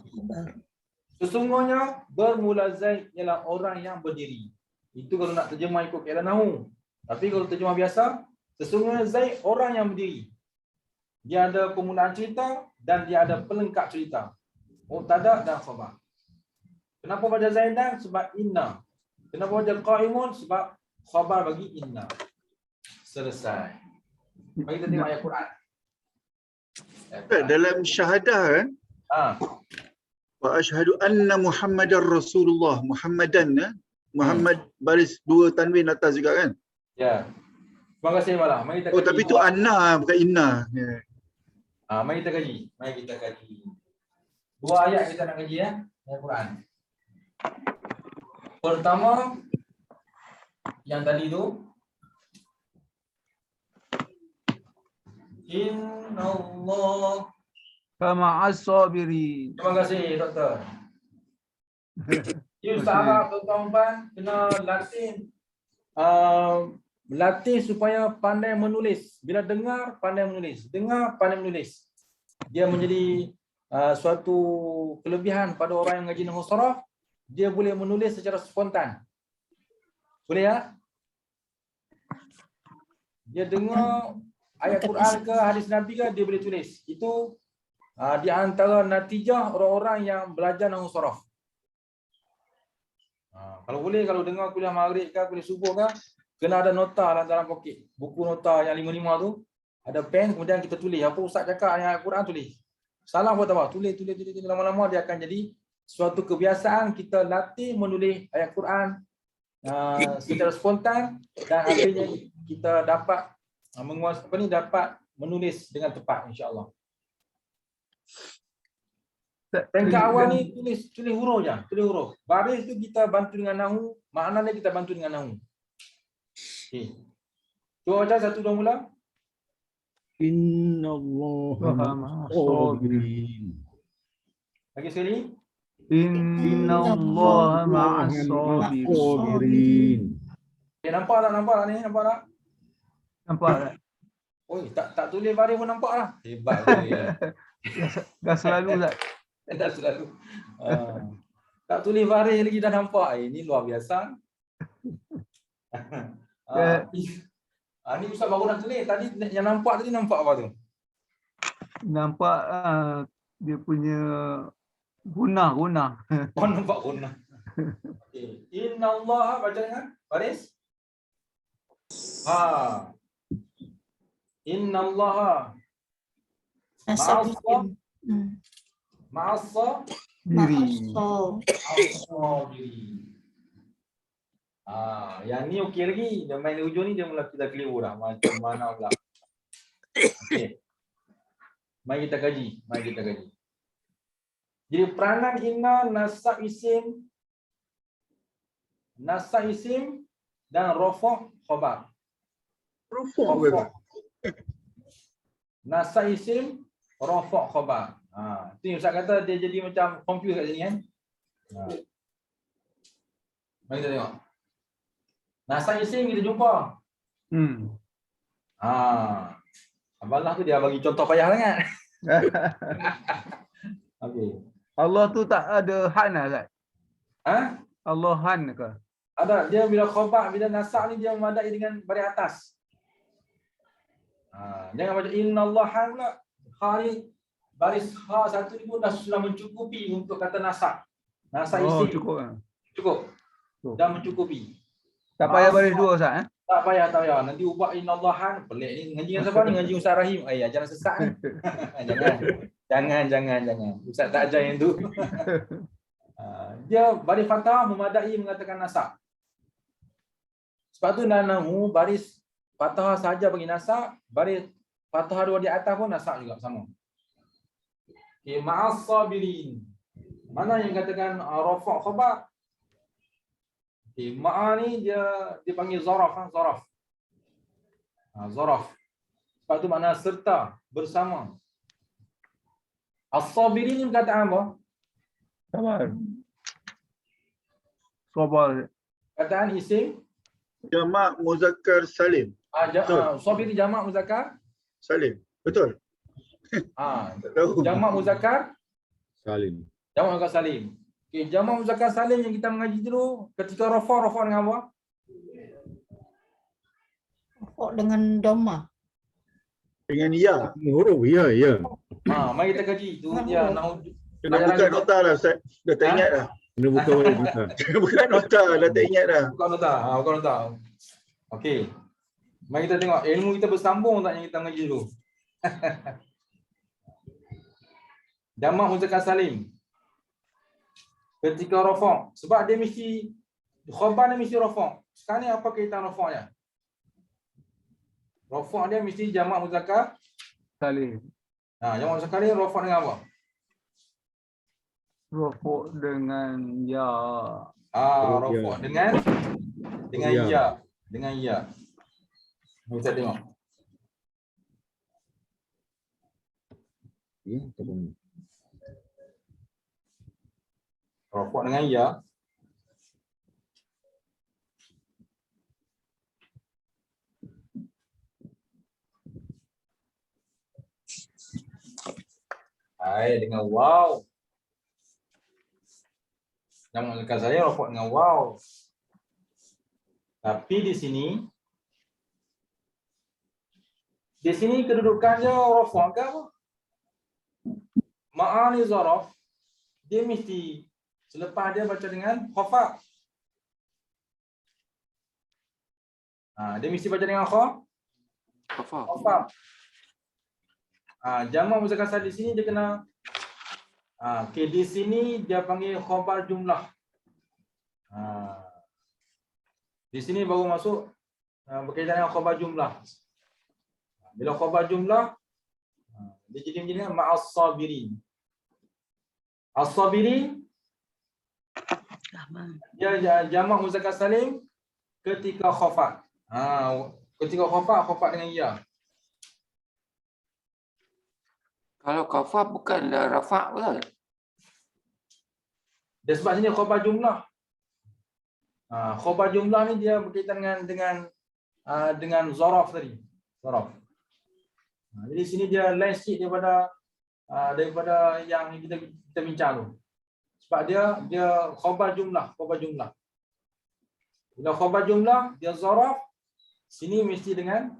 Sesungguhnya bermula Zaid ialah orang yang berdiri. Itu kalau nak terjemah ikut kaedah nahwu. Tapi kalau terjemah biasa, sesungguhnya Zaid orang yang berdiri. Dia ada permulaan cerita dan dia ada pelengkap cerita. Mubtada dan khabar. Kenapa baca Zaidan? Sebab inna. Kenapa baca qaimun? Sebab khabar bagi inna. Selesai. Mari kita tengok ayat Quran. Dalam syahadah kan? Wa asyhadu anna Muhammadar Rasulullah. Muhammadan Muhammad baris 2 tanwin atas juga kan? Ya. Terima kasih Malah. Mari kita tapi tu anna bukan inna. Ya. Mari kita kaji. 2 ayat kita nak kaji ya, ayat Quran. Pertama yang tadi tu Innallah Ma'as sabirin. Terima kasih doktor. Ustaz Arab tuan-tuan kena latih latih supaya pandai menulis. Bila dengar pandai menulis, dia menjadi suatu kelebihan pada orang yang ngaji nahwu saraf. Dia boleh menulis secara spontan. Boleh ya? Dia dengar ayat Quran ke hadis Nabi ke dia boleh tulis. Itu di antara natijah orang-orang yang belajar nahwu saraf. Kalau boleh, kalau dengar kuliah maghrib ke kuliah subuh ke, kena ada nota dalam poket. Buku nota yang 5 tu, ada pen, kemudian kita tulis apa ustaz cakap ayat Quran tulis. Salah pun tak apa. Tulis lama-lama dia akan jadi suatu kebiasaan kita latih menulis ayat Quran secara spontan dan akhirnya kita dapat menguasai dapat menulis dengan tepat insya-Allah. Peringkat awal ni tulis huruf je, tulis huruf. Baris tu kita bantu dengan nahu, maknanya kita bantu dengan nahu. Okey. Cuba baca 1 2 mula. Innallaha ma'as-sabirin. Lagi sekali. Innallaha ma'as-sabirin. Nampak tak ni? Nampak tak? Nampak tak? Oi, tak tulis baris pun nampak lah. Hebat dia. Dah selalu tak? Dah selalu. Tak tulis baris lagi dah nampak. Ini luar biasa. Ni Ustaz baru dah tulis. Tadi yang nampak tadi nampak apa tu? Nampak dia punya gunah. Oh, nampak gunah. Okay. Innallaha baca dengan baris. Innallaha ma'as Diri. Yang ni okey lagi. Dia main di hujung ni dia mula kita keliru dah. Macam mana pula. Okey. Mari kita kaji. Jadi peranan inna, nasab isim dan rafa' khabar. Nasab isim, rafa' khabar. Tu Ustaz kata dia jadi macam confuse kat sini kan. Mari kita tengok. Nasab isim kita jumpa. Abalah tu dia bagi contoh payah sangat. Okey. Allah tu tak ada han lah. Allah han ke? Ada. Dia bila khabar, bila nasab ni dia memadai dengan baris atas. Jangan macam innallaha pula. Ha ni baris ha satu ni pun dah sudah mencukupi untuk kata nasab. Nasab isim. Cukup. Dah mencukupi. Tak payah baris dua Ustaz Tak payah. Nanti ubah innallaha pelik ni. Ngaji dengan siapa ni? Ngaji Ustaz Rahim. Jangan sesat ni. Jangan. Ustaz tak ajar yang tu. Dia baris fathah memadai mengatakan nasab. Sebab tu nanahu baris fathah saja bagi nasab, baris fathah dua di atas pun nasab juga sama. Okay, ma'as sabirin. Mana yang katakan rafa' khabar? Okay, ma'a ni dia panggil zaraf. Zaraf. Sebab tu makna serta, bersama. As-sabirin ni perkataan apa? Sabar. Perkataan isim Jamak muzakkar salim. Sabir jamak muzakkar Salim. Betul? Jamak muzakkar Salim. Jamak muzakkar salim. Okey, jamak muzakkar salim yang kita mengaji dulu ketika rafa dengan apa? Rafa dengan dhamma. Dengan ya. Huruf ya. Mari kita kaji tu dia Kena buka nota dah Ustaz. Dah tak ingat dah. Kena buka balik nota. Bukan nota, dah tak ingat dah. Bukan nota. Okey. Mari kita tengok ilmu kita bersambung tak yang kita mengaji dulu. Jamak muzakkar salim. Ketika rafa, sebab dia mesti khabar dia mesti rafa. Sekarang ni apa kaitan rafa-nya? Rafa dia mesti jamak muzakkar Salim. Jamak muzakkar ni rafa dengan apa? Rafa dengan ya. Rafa dengan ya. Dengan ya. Kita tengok. Rafa dengan ya. Dengan wow. Jangan dekat saya rafa dengan wow. Tapi di sini kedudukannya rafa ke apa? Ma'ani zaraf dia mesti selepas dia baca dengan khafad. Dia mesti baca dengan khafad. Jamak muzakkar salim di sini dia kena Okey, di sini dia panggil khabar jumlah. Di sini baru masuk berkaitan dengan khabar jumlah. Bila khabar jumlah, dia jadi macam ni, ma'as sabirin. As-sabirin dia jamak muzakkar salim ketika khafat. Ketika khafat dengan ya. Kalau kafah bukanlah rafa' pula. Dia sebab sini khabar jumlah. Khabar jumlah ni dia berkaitan dengan zaraf tadi. Zaraf. Jadi sini dia lain sikit daripada yang kita bincang tu. Sebab dia khabar jumlah. Bila khabar jumlah dia zaraf, sini mesti dengan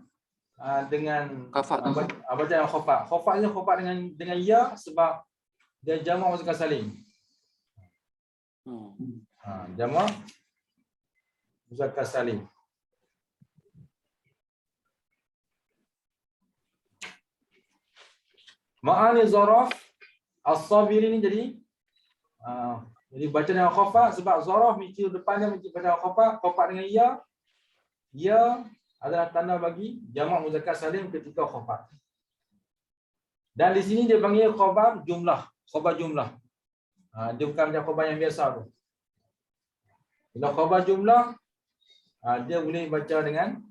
Kafat tu. bacaan khafat. Khafat ni khafat dengan ya sebab dia jamak muzakkar salim. Jamak muzakkar salim. Ma'ani zaraf as-sabirin ni jadi baca dengan khafat sebab zaraf mesti depannya mesti baca khafat dengan ya. Ya adalah tanda bagi jamak muzakkar salim ketika khafat. Dan di sini dia panggil khabar jumlah. Dia bukan macam khabar yang biasa tu. Bila khabar jumlah, dia boleh baca dengan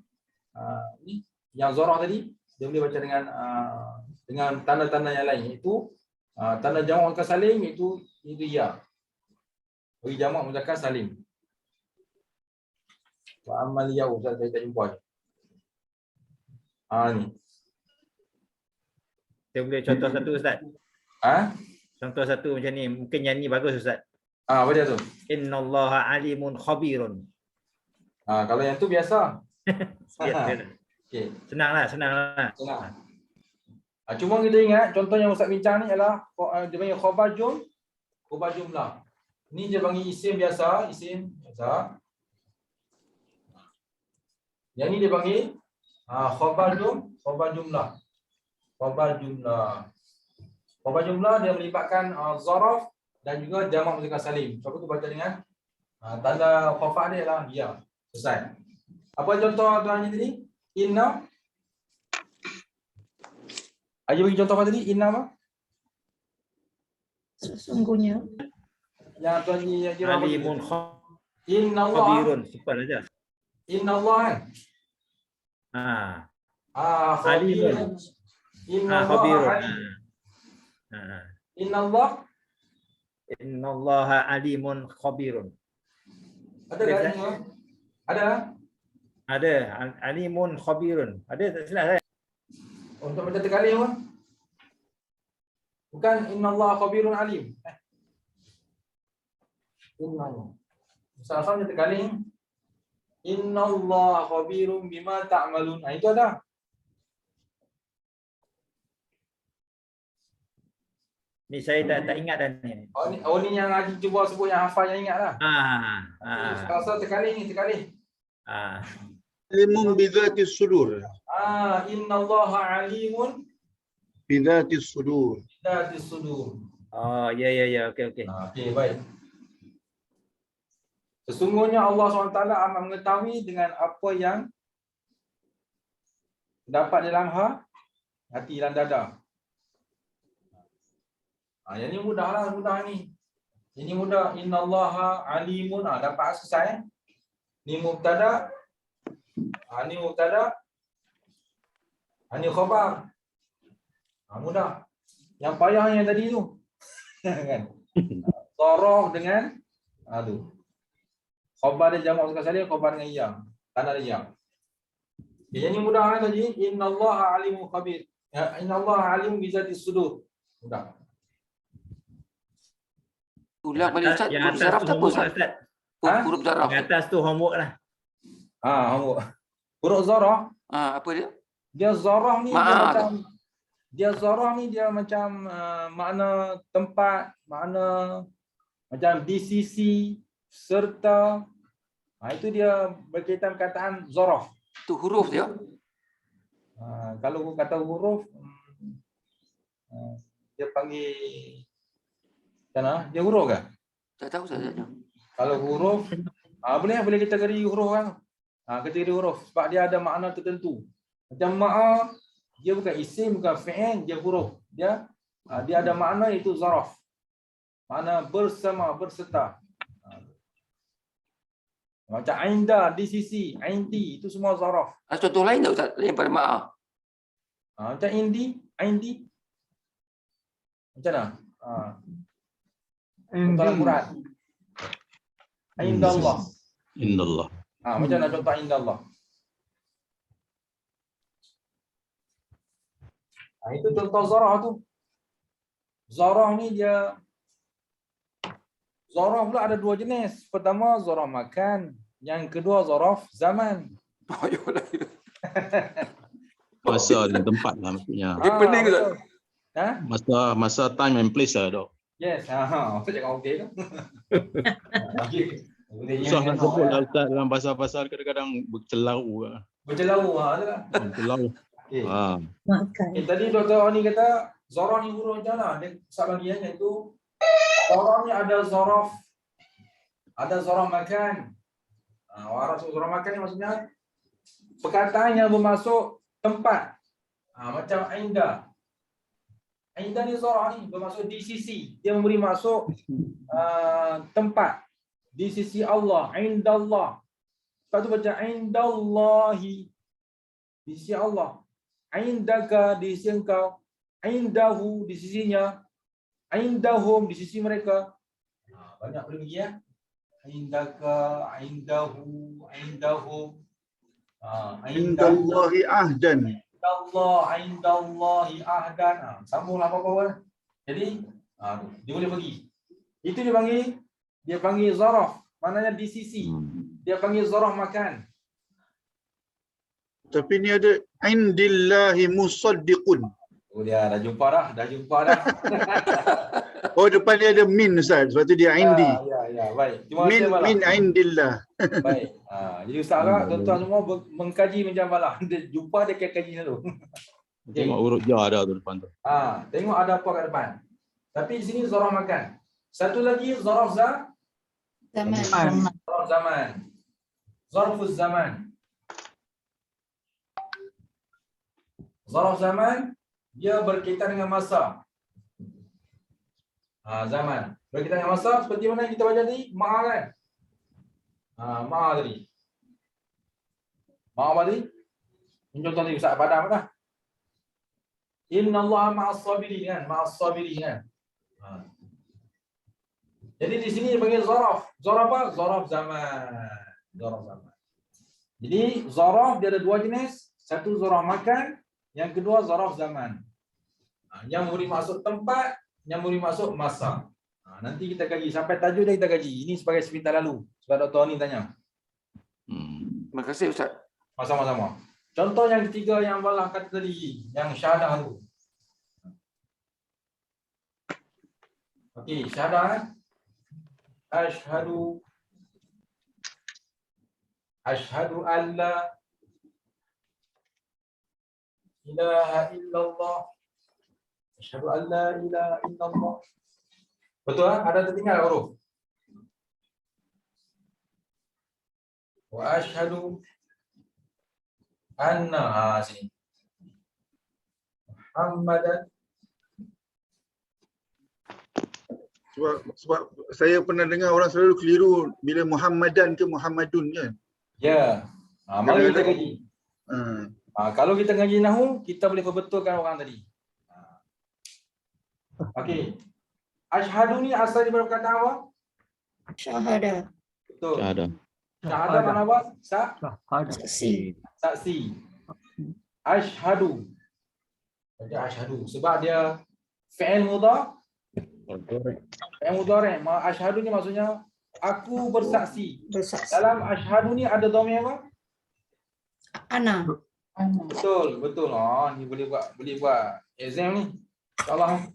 yang zarah tadi, dia boleh baca dengan tanda-tanda yang lain, iaitu tanda jamak muzakkar salim itu ya. Bagi jamak muzakkar salim. Wa amal ya Ustaz, saya tak jumpa. Ni. Saya boleh contoh satu Ustaz. Contoh satu macam ni, mungkin yang ni bagus Ustaz. Apa dia tu? Innallaha alimun khabirun. Kalau yang tu biasa. Okay. Senanglah. Senang. Cuma kita ingat contoh yang Ustaz bincang ni ialah dia panggil khabar jumlah. Ni dia panggil isim biasa. Yang ni dia panggil khabar jumlah. Khabar jumlah dia melibatkan zaraf dan juga jamak muzakkar salim. Sebab tu baca dengan tanda khafat dia ialah ya. Selesai. Apa contoh tuan ni tadi? Inna. Aja bagi contoh apa tadi? Inna apa? Sesungguhnya. Yang tuan ni alimun khabirun. Cepat aja. Inna Allah kan? Khabirun. Inna Allah. Inna Allah alimun khabirun. Ada tak? Ada. Ada. Alimun khabirun. Ada tak silap saya? Untuk baca terkali pun. Bukan inna Allah khabirun alim. Inna Allah. Sama-sama terkali. Inna Allah khabirun bima ta'malun. Itu ada. Ni saya tak ingat dah ni. Ni yang Haji cuba sebut yang hafal yang ingat lah. Rasa terkali. Alimun bizatis sudur. Inna Allah alimun bizatis sudur. Ya. Okey. Okey, baik. Sesungguhnya Allah SWT amat mengetahui dengan apa yang terdapat dalam hati dan dada. Yang ni mudah ni. Ini mudah. Innallaha alimun. Dapat selesai. Ni mubtada. Ni khabar. Mudah. Yang payah yang tadi tu. Kan? Zaraf dengan tu. Khabar dia jamak muzakkar salim, khabar dengan ya. Tanda dia ya. Yang ni mudah kan tadi. Innallaha alimun khabir. Innallaha alimun bizatis sudur. Mudah. Ulang balik Ustaz. Huruf zaraf tak apa Ustaz? Huruf zaraf. Yang atas tu homework lah. Homework. Huruf zaraf. Apa dia? Dia zaraf ni dia macam makna tempat, makna macam di sisi, serta. Itu dia berkaitan perkataan zaraf. Tu huruf dia. Kalau kata huruf dia panggil Macam mana? Dia huruf ke? Tak tahu Ustaz. Tak tahu. Kalau huruf, boleh kita kategori huruf kan? Kategori huruf sebab dia ada makna tertentu. Macam ma'a, dia bukan isim, bukan fi'il, dia huruf. Dia ada makna itu zaraf. Makna bersama, berserta. Macam ainda, di sisi, aindi, itu semua zaraf. Contoh lain tak Ustaz? Lain pada ma'a. Macam indi, aindi. Macam mana? Contoh Al-Quran. Indallah. Indallah. Macam mana contoh indallah? Itu contoh zarah tu. Zarah ni dia zarah pula ada dua jenis. Pertama zarah makan, yang kedua zaraf zaman. Masa dan tempat lah maksudnya. Pening Ustaz. Masa time and place lah dok. Yes, apa cakap okey tu. Okey. Susah nak sebut lah Ustaz dalam bahasa-bahasa kadang-kadang bercelau. Bercelau tu kan. Bercelau. Okey. Makan. Tadi Dr. Oni kata zarah ni huruf macam mana? Dia soal bagian iaitu zarah ni ada zaraf, ada zarah makan. Orang zarah makan ni maksudnya perkataan yang bermaksud tempat. Macam ainda. Ainda ni zarah ni bermaksud di sisi. Dia memberi maksud tempat. Di sisi Allah, indallah. Sebab tu baca indallahi. Di sisi Allah. Indaka di sisi engkau. Indahu di sisinya. Indahum di sisi mereka. Banyak boleh pergi ya. Indaka, indahu, indahum. Indallahi ahdan. Indallahi ahdan. Sambunglah apa-apa. Jadi, dia boleh pergi. Itu dia panggil zaraf. Maknanya di sisi. Dia panggil zaraf makan. Tapi ni ada indillahi musaddiqun. Dia dah jumpa dah. Oh, depan dia ada min Ustaz. Sebab tu dia indi. Ya, baik. Min indillah. Baik. Jadi Ustaz lah, tuan-tuan semua mengkaji macam malah. Dia jumpa dia kaji dulu. Tengok huruf ja ada tu depan tu. Tengok ada apa kat depan. Tapi di sini zaraf makan. Satu lagi zaraf zaman. Zaraf zaman. Zarfuz zaman. Zaraf zaman dia berkaitan dengan masa. Zaman. Berkaitan dengan masa seperti mana kita baca tadi, ma'a kan? Ma'a tadi. Ma'a tadi. Contoh tadi Ustaz Padang lah. Innallaha ma'as sabirin kan? Ma'as sabirin kan? Jadi di sini dipanggil zaraf. Zaraf apa? Zaraf zaman. Zaraf zaman. Jadi zaraf dia ada dua jenis. Satu zaraf makan, yang kedua zaraf zaman. Yang memberi maksud tempat, yang memberi maksud masa. Nanti kita kaji sampai tajuk dah kita kaji. Ini sebagai sepintas lalu. Sebab Dr. Oni tanya. Terima kasih Ustaz. Sama-sama. Contoh yang ketiga yang Walah kata tadi, yang syahadah tu. Okey, syahadah. Ashhadu an la ilaha illallah. Ashhadu an la ilaha illallah. Betul ah? Ada tertinggal huruf. Wa ashhadu anna sini. Muhammadan. Sebab saya pernah dengar orang selalu keliru bila Muhammadan ke Muhammadun kan. Ya. Mari kita kaji. Kalau kita ngaji nahwu, kita boleh perbetulkan orang tadi. Okey. Asyhadu ni asal daripada perkataan apa? Syahada. Betul. Ada. Syahadah mana apa? Saksi. Saksi. Asyhadu. Baca asyhadu sebab dia fi'il mudhari'. Fi'il mudhari'. Asyhadu ni maksudnya aku bersaksi. Dalam asyhadu ni ada dhamir apa? Ana. Betul. Ni boleh buat exam ni. InsyaAllah.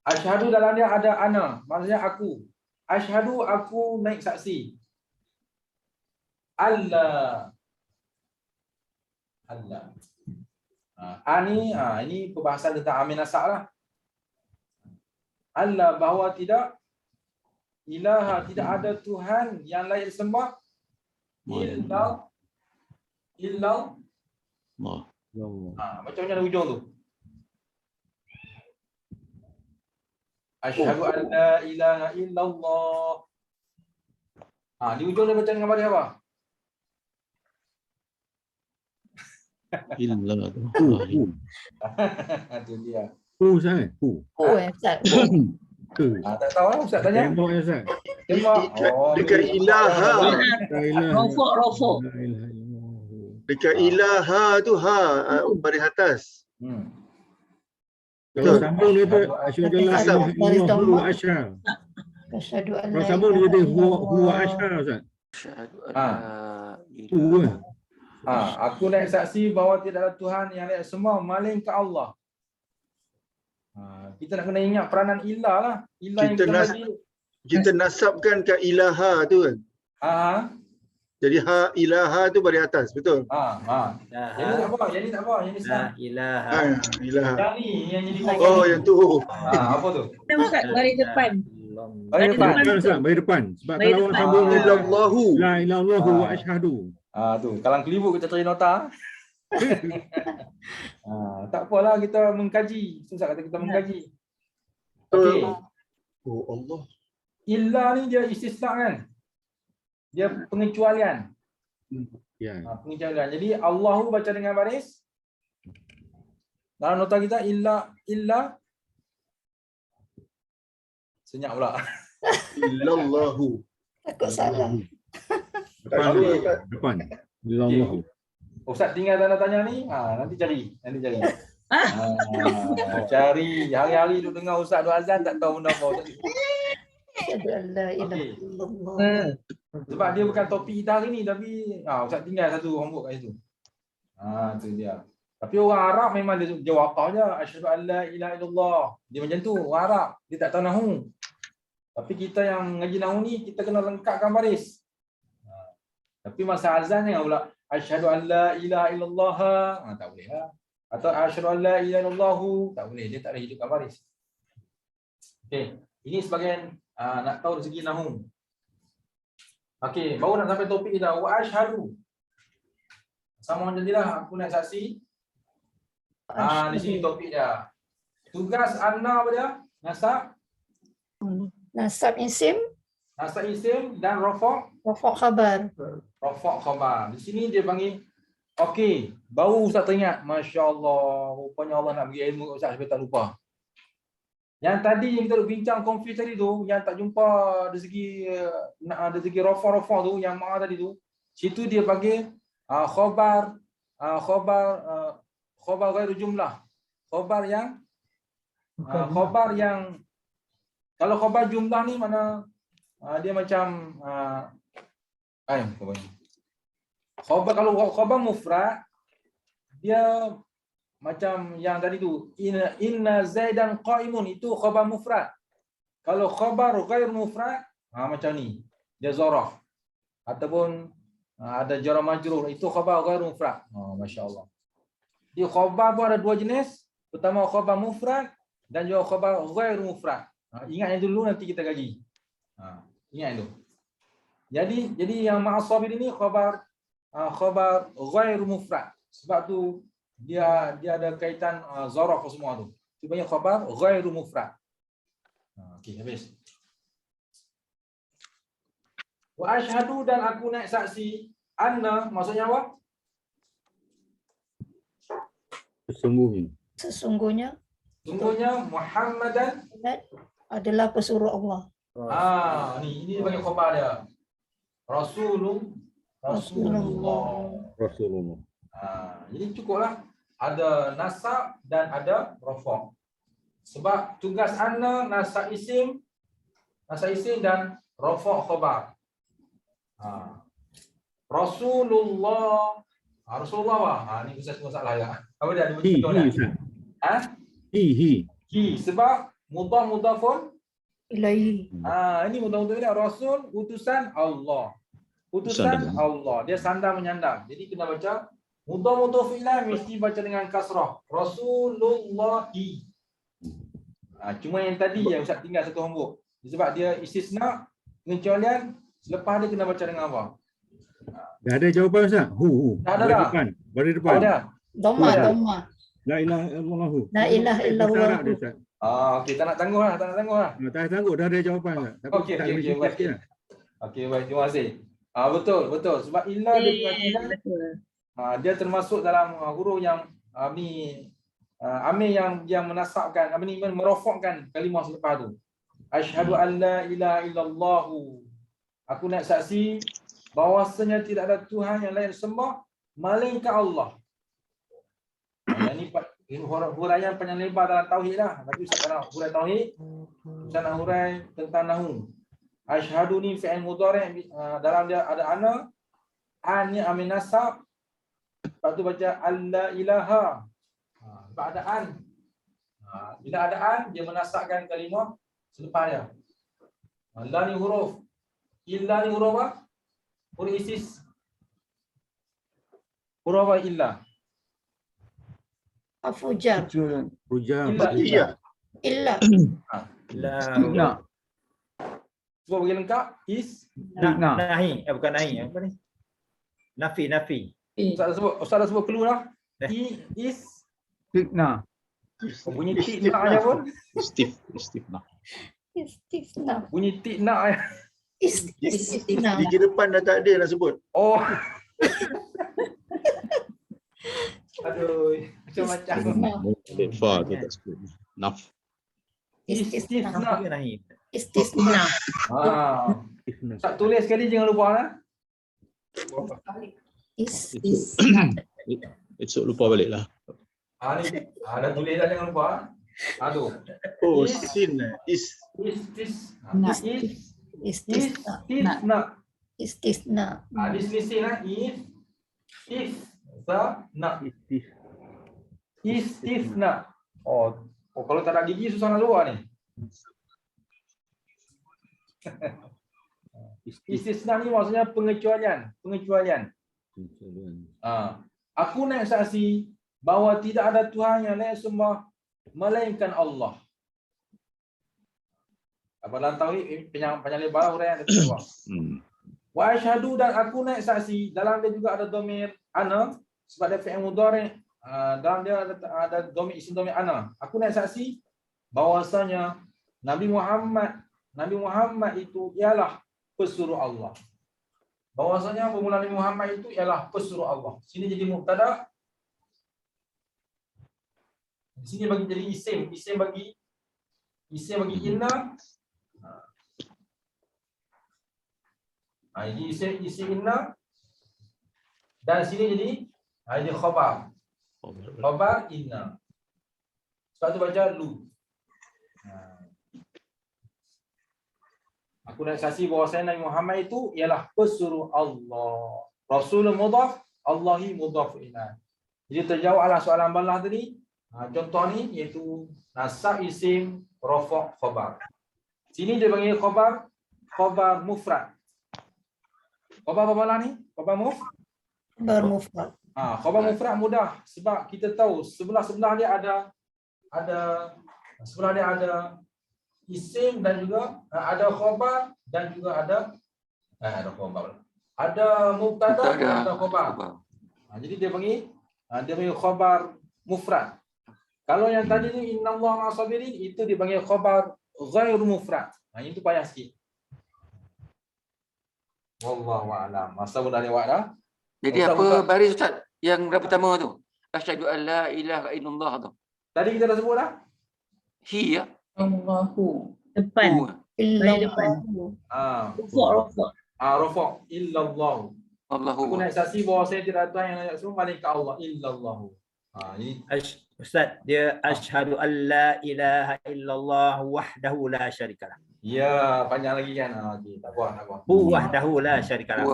Asyhadu dalam dia ada ana, maksudnya aku. Asyhadu aku naik saksi. Allah. Ini perbahasan tentang amin nasab lah. Allah bahawa tidak ilaha, tidak ada Tuhan yang layak disembah illa macam mana hujung tu? Asyhadu an la ilaha illallah. Di hujung dia baca dengan baris apa? Illa tu. Itu dia. Sangat. Ustaz. Tak tahu lah Ustaz tanya. Tembok ya, Ustaz. Tembak. Dekat ilaha. Rofok. Dekat ilaha tu baris atas. Kalau sambung dia tu asyhadu an la ilaha illallah wa asyhadu. Asyhadu an Kalau la sambung dia ilaha jadi illallah. huwa asyhadu, Ustaz. Asyhadu an la Tu ilaha kan. Aku naik saksi bahawa tidak ada Tuhan yang layak semua melainkan Allah. Kita nak kena ingat peranan ilah lah. Ilah yang kita bagi. Kita nasabkan ke ilaha tu kan. Jadi ilaha tu baris atas, betul? Yang ni tak apa, yang ni tak apa, yang ni sah. Ilaha. Ilaha. Yang ni yang jadi Yang tu. apa tu? Ustaz, baris depan. Baris depan. Baris depan. Sebab Baris kalau orang depan. sambung Illallahu. la ilaha illallah wa asyhadu. Tu, kalang kelibu kita cari nota. Tak apalah kita mengkaji. Susah kata kita mengkaji. Okey. Oh Allah. Illa ni dia istisna kan? Dia pengecualian. Ya. Pengecualian. Jadi Allahu baca dengan baris. Dalam nota kita illa senyap pula. Illallahu. Takut salah. Depan. Illallah. Ustaz tinggal tanda tanya ni, nanti cari. Cari hari-hari duk dengar Ustaz duk azan tak tahu benda apa. Asyhadu an la ilaha Okey. illallah. Sebab dia bukan topik kita hari ni tapi Ustaz tinggal satu homework kat situ. Tu dia. Tapi orang Arab memang dia waqah je, asyhadu an la ilaha illallah. Dia macam tu, orang Arab, dia tak tahu nahwu. Tapi kita yang ngaji nahwu ni kita kena lengkapkan baris. Tapi masa azan jangan pula asyhadu an la ilaha illallah. Tak boleh lah. Atau asyhadu an la ilaha illallah, tak boleh, dia tak ada hidupkan baris. Okey, ini sebagian nak tahu dari segi nahwu. Okey, baru nak sampai topik kita wa asyhadu. Sama macam tadilah aku nak saksi. Di sini topik dia. Tugas anna apa dia? Nasab. Nasab isim, Nasab isim dan rafa' khabar. Rafa' khabar. Di sini dia panggil okey, baru Ustaz teringat. Masya-Allah, rupanya Allah nak bagi ilmu Ustaz sampai tak lupa. Yang tadi yang kita bincang confuse tadi tu, yang tak jumpa dari segi rafa' tu, yang maaf tadi tu, situ dia panggil khabar ghairu jumlah. Khabar yang kalau khabar jumlah ni mana dia macam khabar, kalau khabar mufrad dia macam yang tadi tu inna zaidan qaimun, itu khabar mufrad. Kalau khabar ghair mufrad macam ni dia zaraf ataupun ada jar majrur, itu khabar ghair mufrad. Masya-Allah. Di khabar pun ada dua jenis, pertama khabar mufrad dan juga khabar ghair mufrad. Ingat yang dulu, nanti kita kaji. Ingat itu. Jadi yang ma'asabir ini khabar ghair mufrad. Sebab tu dia ada kaitan zaraf semua tu. Itu banyak khabar ghair mufrad. Okey, habis. Wa asyhadu, dan aku naik saksi, anna maksudnya apa? Sesungguhnya Muhammadan adalah pesuruh Allah. Ini dia bagi khabar dia. Rasulullah. Jadi cukuplah ada nasab dan ada rafa'. Sebab tugas anna nasab isim dan rafa' khabar. Rasulullah. Rasulullah apa? Ni masalah ya. Apa dia ada betul dah? Hi. Sebab mudhafun Ilaihi. Ini mudah-mudahan Rasul utusan Allah. Utusan Allah. Dia sandang menyandang. Jadi kena baca mudhaf ilaih mesti baca dengan kasrah. Rasulullahi. Cuma yang tadi yang Ustaz tinggal satu homework. Sebab dia istisna, pengecualian, selepas dia kena baca dengan apa? Dah ada jawapan Ustaz? Dah ada Baris dah. depan. Baris depan. Ada. Dhamma, dhamma. La ilaha illallah. La ilaha illallah. Bahasa Arab dia, Ustaz. Okey, tak nak tangguh lah, tak nak tangguh lah. Tak sanggup, dah ada jawapan Ustaz. Tapi Okey, tak okey, boleh okey, simpan baik. sikit lah. Okey, baik, terima kasih. Betul, betul. Sebab illa dia pengertian, dia termasuk dalam huruf yang amir yang menasabkan, merofakkan kalimah selepas tu. Asyhadu an la ilaha illallah. Aku nak saksi bahawasanya tidak ada Tuhan yang lain sembah melainkan Allah. Yang ni huraian panjang lebar dalam tauhid lah. Tapi Ustaz nak hurai tauhid, Ustaz nak hurai tentang nahu. Asyhadu ni fi'il mudhari', dalam dia ada ana, an-nya amin nasab. Lepas tu baca alla ilaha. Sebab ada an. Bila ada an, dia menasabkan kalimah selepas dia. La ni huruf. Illa ni huruf apa? Huruf isis. Huruf apa illa? Afujar. Hujah. Illa. Illa. La. Cuba bagi lengkap. Nahi. Bukan nahi. Apa ni? Nafi. Ustaz dah sebut clue dah. Is. Fitnah. Bunyi tik nak aja pun. Istifnah. Istisna. Bunyi tik nak aja. Istisna. Gigi depan dah tak ada nak sebut. Oh. Aduh. Macam-macam. Fa tu tak sebut. Naf. Istisna. Nahi. Istisna. Tak tulis sekali jangan lupa lah. Istisna. Esok lupa balik lah. Dah tulis dah jangan lupa. Aduh. Oh, sin. Istisna. Istisna. Di sini lah. Istisna. Oh, kalau tak ada gigi susah nak keluar ni. Istisna ni maksudnya pengecualian. Aku nak saksi bahawa tidak ada Tuhan yang lain sembah melainkan Allah. Dalam tauhid panjang lebar huraian ada dua. Wa asyhadu, dan aku nak saksi, dalam dia juga ada dhamir ana sebab dia fi'il mudhari', dalam dia ada dhamir isim dhamir ana. Aku nak saksi bahwasanya Nabi Muhammad itu ialah pesuruh Allah. Bahwasanya permulaan Nabi Muhammad itu ialah pesuruh Allah. Sini jadi mubtada. Di sini bagi jadi isim bagi inna. Ini isim inna. Dan sini jadi khabar. Khabar inna. Sebab tu baca lu. Aku nak saksi bahawasanya Nabi Muhammad itu ialah pesuruh Allah. Rasulul mudhaf, Allahi mudhaf ilaih. Jadi terjawablah soalan balah tadi. Contoh ni iaitu nasab isim rafa' khabar. Sini dia panggil khabar mufrad. Khabar apa balah ni? Khabar Bermufrad. Khabar mufrad mudah sebab kita tahu sebelah dia ada isim dan juga ada khabar dan juga ada khabar. Ada mubtada dan ada khabar. Jadi dia panggil khabar mufrad. Kalau yang tadi ni innallaha ma'as-sabirin, itu dipanggil khabar ghairu mufrad. Itu payah sikit. Wallahu a'lam. Masa dah lewat dah. Jadi Ustaz, apa baris Ustaz yang pertama tu? Asyhadu an la ilaha illallah tu. Tadi kita dah sebut dah. Hi ya. Allahu. Depan. Illallahu. Rafa' illallah. Allahu. Aku nak saksi bahawa saya tidak ada Tuhan yang layak sembah melainkan Allah. Illallah. Ini Ustaz, dia asyhadu an la ilaha illallah wahdahu la syarikalah. ya, panjang lagi kan. Okey, tak apa. Wahdahu la syarikalah.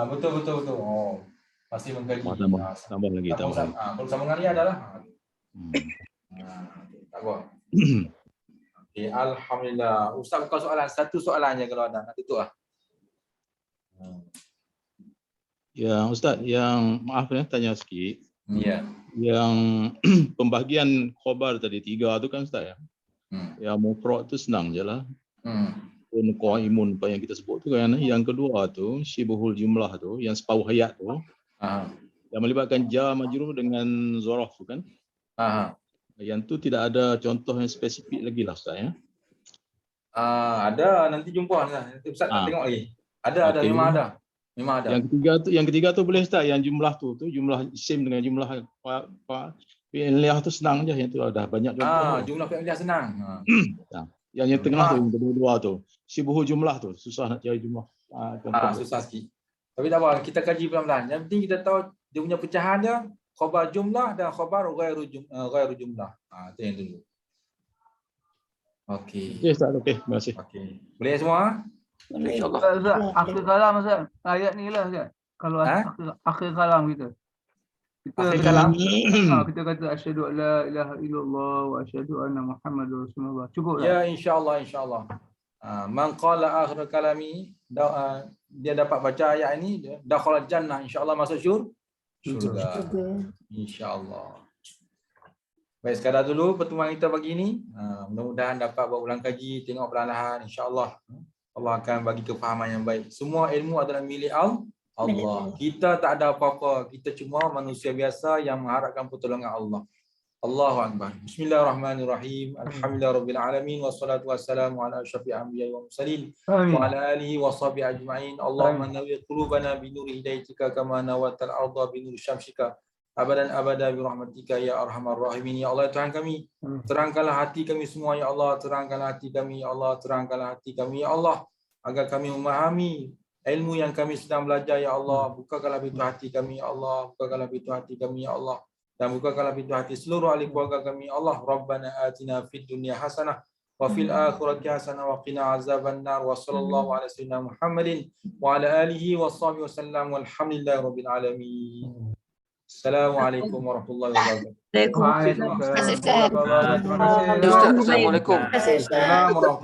Betul. Oh, masih mengkaji. Tambah lagi. Kalau sambungan ni adalah tak apa. Okey, alhamdulillah. Ustaz buka soalan, satu soalan je kalau ada. Nak tutup lah. Ya, Ustaz, yang maaf ya tanya sikit. Ya. Yang pembahagian khabar tadi 3 tu kan Ustaz ya. Yang mufrad tu senang je lah. Qaimun apa yang kita sebut tu kan. Yang kedua tu syibhul jumlah tu, yang separuh ayat tu. Yang melibatkan jar majrur dengan zaraf tu kan. Yang tu tidak ada contoh yang spesifik lagi lah Ustaz ya. Ada, nanti jumpa lah. Nanti Ustaz tak tengok lagi. Ada, memang ada. Memang ada. Yang ketiga tu boleh Ustaz, yang jumlah tu jumlah isim dengan jumlah fi'liyah tu senang je, yang tu dah banyak contoh. Jumlah fi'liyah senang. Yang tengah tu, yang kedua tu, syibhul jumlah tu susah nak cari jumlah. Susah sikit. Tapi tak apa, kita kaji pelan-pelan. Yang penting kita tahu dia punya pecahan dia, khabar jumlah dan khabar ghairu jumlah. Itu yang dulu. Okey. Okey Ustaz, okey, terima kasih. Okey. Boleh semua? InsyaAllah. Ustaz, akhir kalam Ustaz. Ayat ni lah Ustaz. Kalau akhir kalam kita. Akhir kalam. Kita kata asyhadu an la ilaha illallah wa asyhadu anna Muhammadar Rasulullah. Cukup lah. Ya, insya-Allah. Man qala akhir kalami, dia dapat baca ayat ini, dakhala jannah, insya-Allah masuk syurga. Insya-Allah. Baik, sekadar dulu pertemuan kita pagi ini. Mudah-mudahan dapat buat ulang kaji, tengok perlahan-lahan, insya-Allah. Allah akan bagi kefahaman yang baik. Semua ilmu adalah milik Allah. Kita tak ada apa-apa, kita cuma manusia biasa yang mengharapkan pertolongan Allah. Allahu akbar. Bismillahirrahmanirrahim. Alhamdulillahirabbil alamin wassalatu wassalamu ala asyrafil anbiya'i wa mursalin wa ala alihi washabihi ajma'in. Allahumma nawwir qulubana bi nuri hidayatika kama nawatal arda bi nuri syamsika abadan abada bi rahmatika ya arhamar rahimin. Ya Allah Tuhan kami, terangkanlah hati kami semua ya Allah, terangkanlah hati kami ya Allah, terangkanlah hati kami ya Allah, agar kami memahami ilmu yang kami sedang belajar ya Allah. Bukakanlah pintu hati kami ya Allah, bukakanlah pintu hati kami ya Allah, dan bukakanlah pintu hati seluruh ahli keluarga kami ya Allah. Rabbana atina fid dunya hasanah wa fil akhirati hasanah wa qina azabannar. Wa sallallahu ala sayyidina Muhammadin wa ala alihi wa sahbihi wasallam walhamdulillahirabbil alamin. Assalamualaikum warahmatullahi wabarakatuh. Waalaikumsalam. Terima kasih Ustaz. Assalamualaikum. Assalamualaikum.